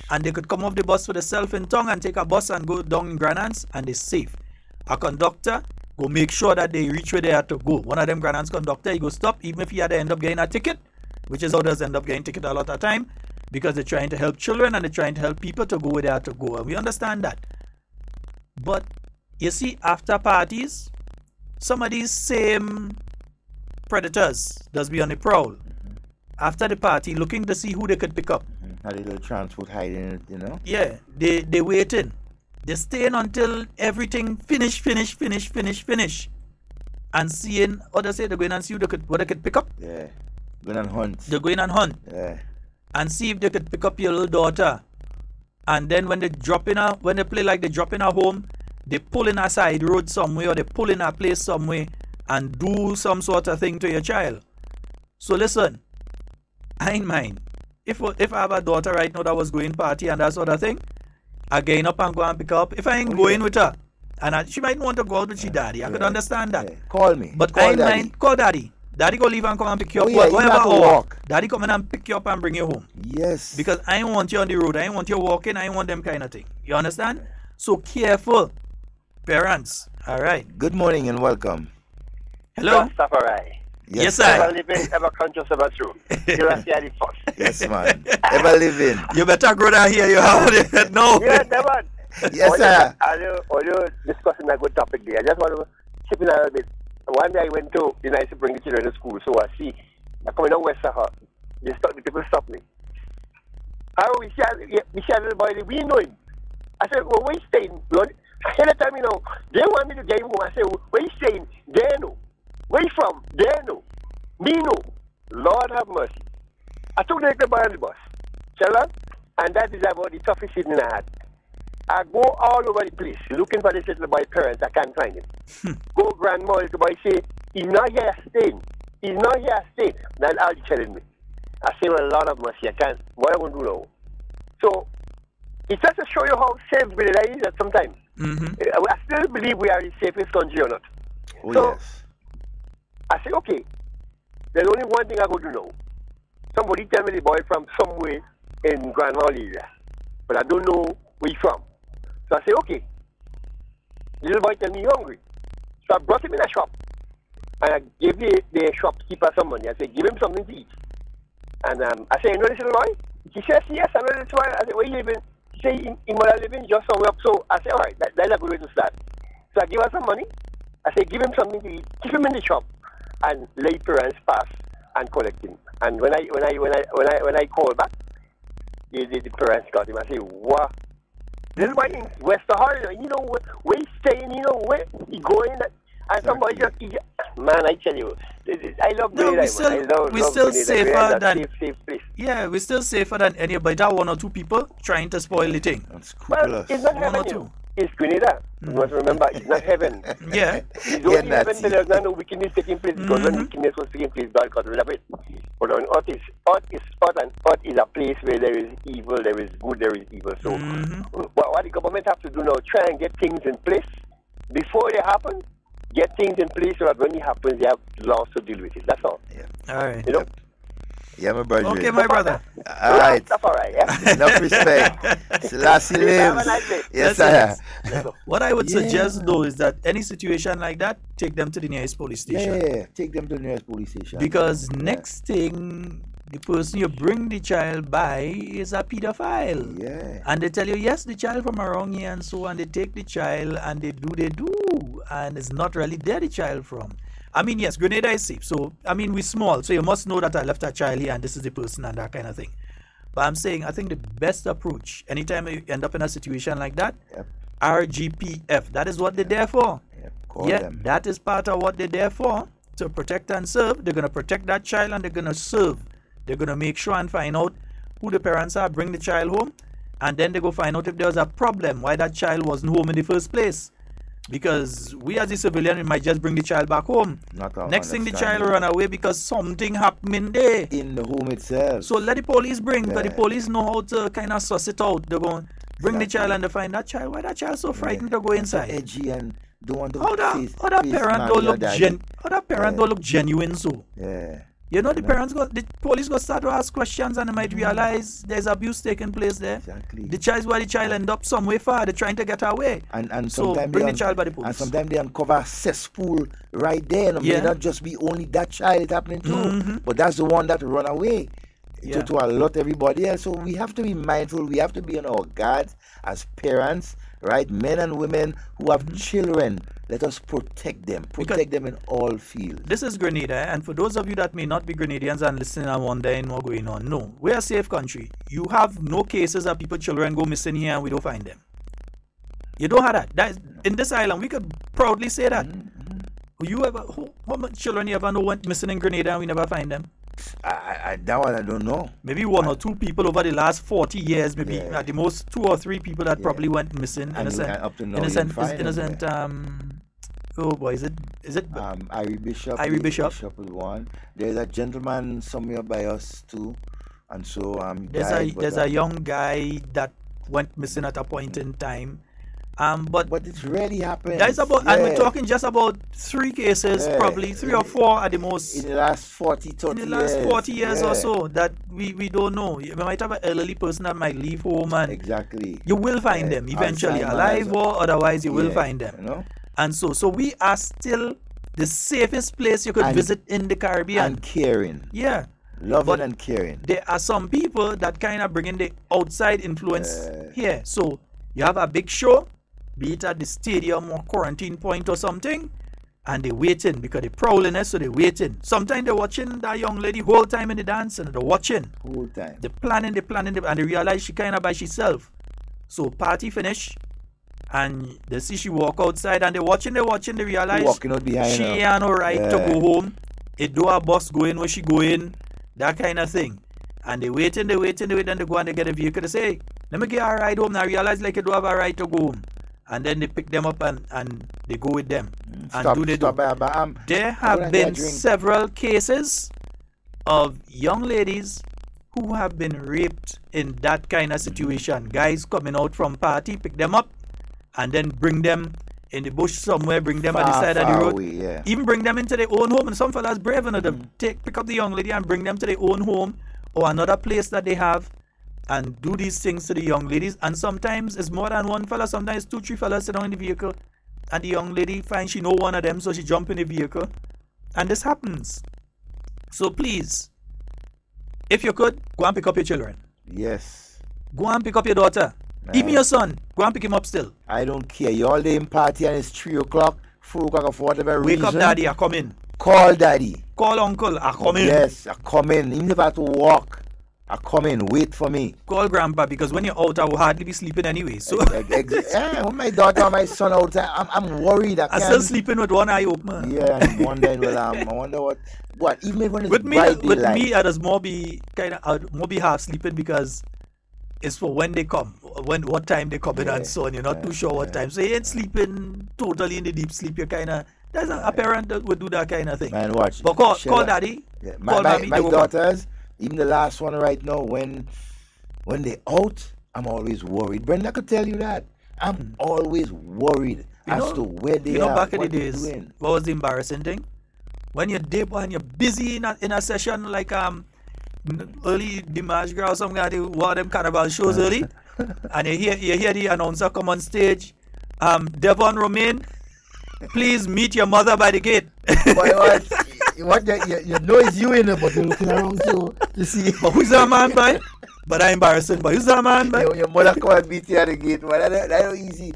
Speaker 3: And they could come off the bus for themselves in town and take a bus and go down in Granans and they're safe. A conductor go make sure that they reach where they have to go. One of them Granans conductor, he go stop even if he had to end up getting a ticket, which is how does end up getting ticket a lot of time, because they're trying to help children and they're trying to help people to go where they have to go. And we understand that. But you see, after parties, some of these same predators does be on the prowl after the party looking to see who they could pick up.
Speaker 4: How they do transport hiding it, you know?
Speaker 3: Yeah, they waiting. They're staying until everything finish. And seeing others say they're going and see what they could pick up.
Speaker 4: Yeah. Going and hunt.
Speaker 3: They're going and hunt.
Speaker 4: Yeah.
Speaker 3: And see if they could pick up your little daughter. And then when they play like they drop in her home, they pull in a side road somewhere or they pull in a place somewhere and do some sort of thing to your child. So listen, I ain't mind. If I have a daughter right now that was going party and that sort of thing, I gain up and go and pick her up. If I ain't going with her, and she might want to go out with she daddy, I could understand that.
Speaker 4: Yeah. Call me.
Speaker 3: But I ain't mind. Call daddy. Daddy go leave and come and pick you up.
Speaker 4: Walk.
Speaker 3: Daddy come in and pick you up and bring you home.
Speaker 4: Yes.
Speaker 3: Because I ain't want you on the road. I ain't want you walking. I ain't want them kind of thing. You understand? So careful, parents. All right.
Speaker 4: Good morning and welcome.
Speaker 3: Hello.
Speaker 8: Rastafari.
Speaker 3: Yes, sir.
Speaker 8: Ever living, ever conscious, ever true. You are the first.
Speaker 4: Yes, man. Ever living.
Speaker 3: You better grow down here. You have it. No.
Speaker 8: Yeah, Devon.
Speaker 4: Yes, sir.
Speaker 8: Are you discussing a good topic there? I just want to chip in a little bit. One day I went to, I used to bring the children to school, so I see, I'm coming down West Sahara. The people stop me. How we see a little boy, we know him. I said, well, where you staying? Every time, you know, they want me to get him home. I said, where you staying? They know. Where you from? They know. Me know. Lord have mercy. I took the boy on the bus. Sheldon, and that is about the toughest thing I had. I go all over the place looking for this little boy's parents. I can't find him. Go grandma, little boy say, he's not here staying. He's not here staying. That's all he's telling me. I say, well, Lord have mercy. I can't. What am I going to do now? So, it's just to show you how safe Grenada is at some time. I still believe we are the safest country or not.
Speaker 4: Oh,
Speaker 8: so,
Speaker 4: yes.
Speaker 8: I say, okay, there's only one thing I go to know. Somebody tell me the boy from somewhere in Grand Hall area, but I don't know where he's from. So I say, okay. The little boy tell me he's hungry. So I brought him in a shop, and I gave the shopkeeper some money. I said, give him something to eat. And I said, you know this little boy? He says, yes, I know this boy. I said, where you living? He said, he might have living just somewhere up. So I said, all right, that's a good way to start. So I give her some money. I said, give him something to eat. Keep him in the shop, and let parents pass and collect him. And when I call back, the parents got him. I say, what? Little boy in West Sahara, you know where he's staying, you know where he going, and somebody just man, I tell you, I love Grenada.
Speaker 3: We're still safer than
Speaker 8: safe place.
Speaker 3: Yeah, we're still safer than anybody. That one or two people trying to spoil the thing.
Speaker 8: Well, it's not heaven, you know. It's Grenada. You must remember, it's not heaven.
Speaker 3: Yeah.
Speaker 8: It's only heaven that there's no wickedness taking place, because when wickedness was taking place, God got rid of it. But on earth is a place where there is evil, there is good, there is evil. So what the government have to do now, try and get things in place before they happen. Get things in place so that when it happens, they have laws to deal with it. That's all.
Speaker 4: Yeah.
Speaker 3: All right.
Speaker 8: You know?
Speaker 4: Yeah, my brother.
Speaker 3: Okay, my brother.
Speaker 4: All right.
Speaker 8: That's all right, yeah.
Speaker 4: Enough respect. Selassie
Speaker 8: Have a
Speaker 4: lives.
Speaker 8: nice day.
Speaker 4: Yes,
Speaker 3: That's
Speaker 4: sir.
Speaker 3: it. What I would
Speaker 4: Yeah.
Speaker 3: suggest though is that any situation like that, take them to the nearest police station.
Speaker 4: Yeah, take them to the nearest police station.
Speaker 3: Because next thing, the person you bring the child by is a pedophile.
Speaker 4: Yeah.
Speaker 3: And they tell you, yes, the child from around here and so on. They take the child and they do. And it's not really there the child from. I mean, yes, Grenada is safe. So, I mean, we're small. So you must know that I left a child here and this is the person and that kind of thing. But I'm saying, I think the best approach, anytime you end up in a situation like that,
Speaker 4: Yep.
Speaker 3: RGPF, that is what they're there for.
Speaker 4: Yep. Call them.
Speaker 3: That is part of what they're there for, to protect and serve. They're going to protect that child and they're going to serve. They're going to make sure and find out who the parents are, bring the child home, and then they go find out if there was a problem, why that child wasn't home in the first place. Because we as a civilian, we might just bring the child back home. Next thing the child run away because something happened there.
Speaker 4: In the home itself.
Speaker 3: So let the police bring, but the
Speaker 4: Yeah.
Speaker 3: police know how to kind of suss it out. They're going to bring the child and they find that child. Why that child so frightened to go inside?
Speaker 4: Edgy and don't want to
Speaker 3: How that
Speaker 4: face
Speaker 3: parent
Speaker 4: mommy
Speaker 3: don't
Speaker 4: or
Speaker 3: look
Speaker 4: daddy.
Speaker 3: don't look genuine so?
Speaker 4: Yeah.
Speaker 3: You know, the police go start to ask questions and they might realize there's abuse taking place there.
Speaker 4: Exactly.
Speaker 3: The child end up somewhere far. They're trying to get away.
Speaker 4: And
Speaker 3: So
Speaker 4: sometimes
Speaker 3: bring
Speaker 4: they
Speaker 3: the child by the
Speaker 4: And
Speaker 3: police.
Speaker 4: sometimes they uncover a cesspool right there. It
Speaker 3: Yeah.
Speaker 4: may not just be only that child it happening to,
Speaker 3: Mhm.
Speaker 4: but that's the one that run away
Speaker 3: Yeah.
Speaker 4: to alert everybody else. So we have to be mindful. We have to be on our guard as parents, right? Men and women who have children. Let us protect them. Protect them in all fields.
Speaker 3: This is Grenada, and for those of you that may not be Grenadians and listening and wondering what's going on, no, we're a safe country. You have no cases of children go missing here and we don't find them. You don't have that. That is, in this island, we could proudly say that. How much children you ever know went missing in Grenada and we never find them?
Speaker 4: That one I don't know.
Speaker 3: Maybe one or two people over the last 40 years, maybe
Speaker 4: Yeah.
Speaker 3: at the most 2 or 3 people that probably went missing.
Speaker 4: And up to now you
Speaker 3: innocent,
Speaker 4: find
Speaker 3: oh boy, is it
Speaker 4: Irie Bishop.
Speaker 3: Irie Bishop.
Speaker 4: Is one. There's a gentleman somewhere by us too, and so
Speaker 3: there's a young guy that went missing at a point in time. But
Speaker 4: it's really happened.
Speaker 3: That's about, and we're talking just about 3 cases,
Speaker 4: Yeah.
Speaker 3: probably 3 or 4 at the most.
Speaker 4: in the last 40, 30
Speaker 3: In the last 40 years
Speaker 4: Yeah.
Speaker 3: or so, that we don't know. You might have an elderly person that might leave home, and
Speaker 4: Exactly.
Speaker 3: you will find them eventually,
Speaker 4: Alzheimer's
Speaker 3: alive or otherwise. You will
Speaker 4: Yeah,
Speaker 3: find them.
Speaker 4: You know?
Speaker 3: And so we are still the safest place you could
Speaker 4: And-
Speaker 3: visit in the Caribbean.
Speaker 4: And caring.
Speaker 3: Yeah.
Speaker 4: Loving
Speaker 3: But
Speaker 4: and caring.
Speaker 3: there are some people that kind of bring in the outside influence here. So you have a big show, be it at the stadium or quarantine point or something, and they're waiting because they're prowling it, so they're waiting. Sometimes they're watching that young lady whole time in the dance, and they're watching.
Speaker 4: Whole time.
Speaker 3: They're planning, and they realize she kind of by herself. So party finish, and they see she walk outside, and they're watching, they realize
Speaker 4: Walking out behind
Speaker 3: she
Speaker 4: her.
Speaker 3: ain't no right to
Speaker 4: Yeah.
Speaker 3: go home. It do her boss going where she going, that kind of thing. And they waiting, and they go and they get a vehicle. They say, hey, let me get a ride home. Now realize like you do have a right to go home. And then they pick them up and they go with them. There have been several cases of young ladies who have been raped in that kind of situation. Guys coming out from party, pick them up, and then bring them in the bush somewhere, bring them at the side of the road.
Speaker 4: Away, yeah.
Speaker 3: Even bring them into their own home. And some fellas brave enough to pick up the young lady and bring them to their own home or another place that they have and do these things to the young ladies. And sometimes it's more than one fella. Sometimes 2, 3 fellas sit down in the vehicle and the young lady finds she know one of them, so she jump in the vehicle. And this happens. So please, if you could, go and pick up your children.
Speaker 4: Yes.
Speaker 3: Go and pick up your daughter. Even your son, go and pick him up still.
Speaker 4: I don't care. You all day in party and it's 3 o'clock, 4 o'clock, or for whatever
Speaker 3: Wake
Speaker 4: reason.
Speaker 3: up daddy, I come in.
Speaker 4: Call daddy.
Speaker 3: Call uncle, I come in.
Speaker 4: Yes, I come in. Even if I have to walk, I come in. Wait for me.
Speaker 3: Call grandpa, because when you're out, I will hardly be sleeping anyway. So
Speaker 4: When my daughter or my son outside, I'm worried.
Speaker 3: I'm still sleeping with one eye open.
Speaker 4: Yeah, I'm wondering. I wonder what. Even when it's
Speaker 3: With me,
Speaker 4: bright daylight.
Speaker 3: I just more be half sleeping because it's for when they come, what time they come in and so on. You're not too sure what time, so you ain't sleeping totally in the deep sleep. You're kind of a parent that would do that kind of thing.
Speaker 4: Man, watch.
Speaker 3: But call daddy.
Speaker 4: Yeah.
Speaker 3: Call
Speaker 4: My
Speaker 3: mommy.
Speaker 4: daughters, even the last one right now, when they out, I'm always worried. Brenda could tell you that. I'm always worried as to where they are.
Speaker 3: Back in the
Speaker 4: what they're
Speaker 3: days,
Speaker 4: doing.
Speaker 3: what was the embarrassing thing? When you're deep and you're busy in a session, like early Dimash Gra or some guy do one of them carnival shows early, and you hear the announcer come on stage. Devon Romain, please meet your mother by the gate.
Speaker 4: But what you know it's you in it, but you're looking around to see.
Speaker 3: But who's that man, boy? But I'm embarrassing. But who's that man, boy?
Speaker 4: Your mother come and meet you at the gate. But that's not easy.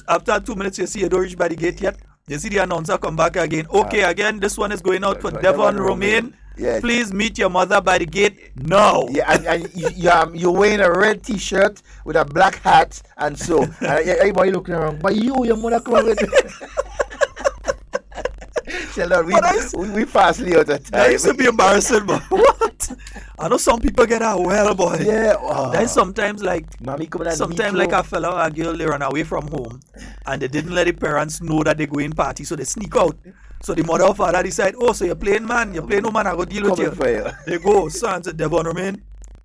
Speaker 3: After 2 minutes, you see you don't reach by the gate yet. You see the announcer come back again. Okay, again, this one is going out for Devon Romain.
Speaker 4: Yes.
Speaker 3: Please meet your mother by the gate now.
Speaker 4: Yeah, and you're wearing a red T-shirt with a black hat, and so everybody looking around. But your mother come with. Sheldon, we fastly out of time.
Speaker 3: That used to be embarrassing, but what? I know some people get out well, boy.
Speaker 4: Yeah.
Speaker 3: Then sometimes like a fella or a girl, they run away from home and they didn't let the parents know that they're going party, so they sneak out. So the mother or father decide, oh, so you're playing man, I go deal with you. They go, son, to Devon Romain,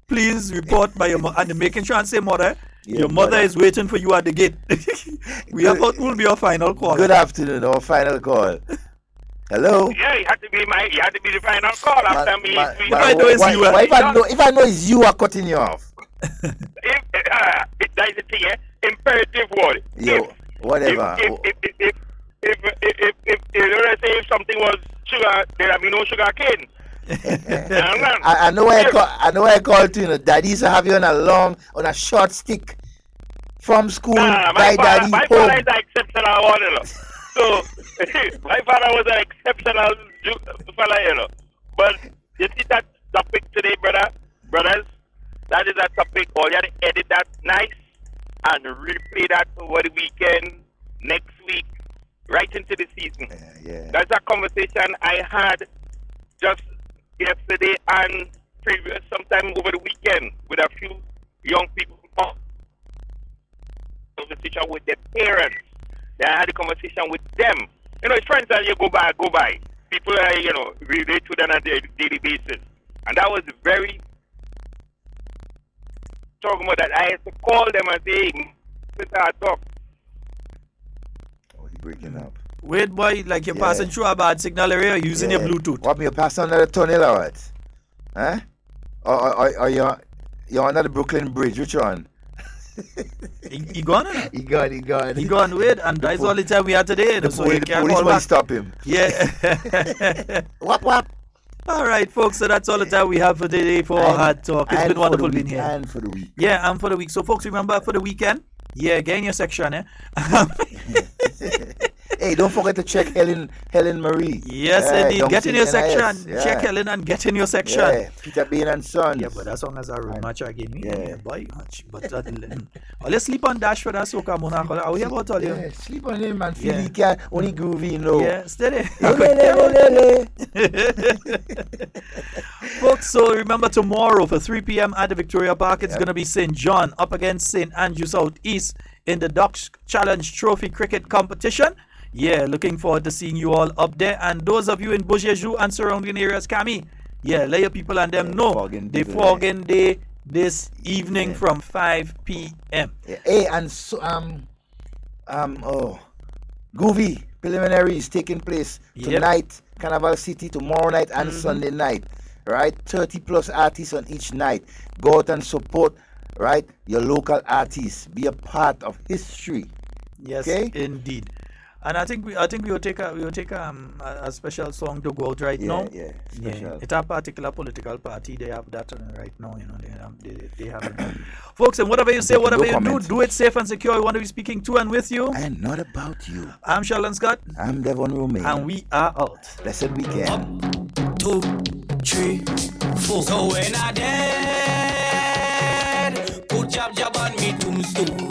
Speaker 3: please report by your mother. And they're making sure and say, mother, your mother is waiting for you at the gate. Will be our final call.
Speaker 4: Good afternoon, our final call. Hello?
Speaker 8: Yeah, it had to be the final call after me.
Speaker 4: If I know it's you, I'm cutting you off.
Speaker 8: That's the thing, imperative word.
Speaker 4: Whatever.
Speaker 8: If something was sugar, there have been no sugar cane.
Speaker 4: I know why I called you. Daddy used to have you on a short stick from school.
Speaker 8: My father is an exceptional one. So my father was an exceptional fella, But you see that topic today, brothers, that is a topic. All you have to edit that nice and replay that over the weekend, next week, right into the season.
Speaker 4: Yeah.
Speaker 8: That's a conversation I had just yesterday and previous, sometime over the weekend with a few young people. Conversation with their parents. Then I had a conversation with them. It's friends that you go by. People relate to them on a daily basis. And that was very talking about that. I had to call them and say, hey, Mr. Talk.
Speaker 4: Oh, you're breaking up.
Speaker 3: Wait, boy, like you're passing through a bad signal area using your Bluetooth.
Speaker 4: What, you pass under the tunnel or what? Huh? Or you're under the Brooklyn Bridge? Which one?
Speaker 3: He gone?
Speaker 4: He gone.
Speaker 3: He gone, wait, and that's all the time we had today.
Speaker 4: The police won't stop him.
Speaker 3: Yeah.
Speaker 4: Wap.
Speaker 3: All right, folks, so that's all the time we have for today for Hard Talk. It's been wonderful being here.
Speaker 4: And for the week.
Speaker 3: Yeah, and for the week. So, folks, remember for the weekend, get in your section,
Speaker 4: Hey, don't forget to check Helen Marie.
Speaker 3: Yes, indeed. Get in your section.
Speaker 4: Yeah.
Speaker 3: Check Helen and get in your section.
Speaker 4: Yeah. Peter Bain and Sons.
Speaker 3: Yeah, but as long as I room match again, boy, much. But let's sleep on Dash for that soca Monaco. Are we about all you?
Speaker 4: Yeah, sleep on him and feel he can only groovy,
Speaker 3: Yeah, steady. Folks, so remember tomorrow for 3 p.m. at the Victoria Park, it's going to be St. John up against St. Andrew Southeast in the Dutch Challenge Trophy Cricket Competition. Yeah, looking forward to seeing you all up there. And those of you in Beaujeu and surrounding areas, Cami, let your people and them know the Fogging Day this evening from 5 p.m.
Speaker 4: Yeah. Hey, and so, Groovy preliminary is taking place tonight, Carnival City, tomorrow night and Sunday night, right? 30 plus artists on each night. Go out and support, right, your local artists. Be a part of history.
Speaker 3: Yes, indeed. And I think we will take a special song to go out right now.
Speaker 4: Yeah, special.
Speaker 3: It's a particular political party. They have that right now. They have it. Folks, and whatever you say, whatever you do it safe and secure. We want to be speaking to and with you.
Speaker 4: And not about you.
Speaker 3: I'm Sheldon Scott.
Speaker 4: I'm Devon Romain.
Speaker 3: And we are out.
Speaker 4: Blessed weekend.
Speaker 7: 1, 2, 3, 4. So when I dead, put jab on me tombstone.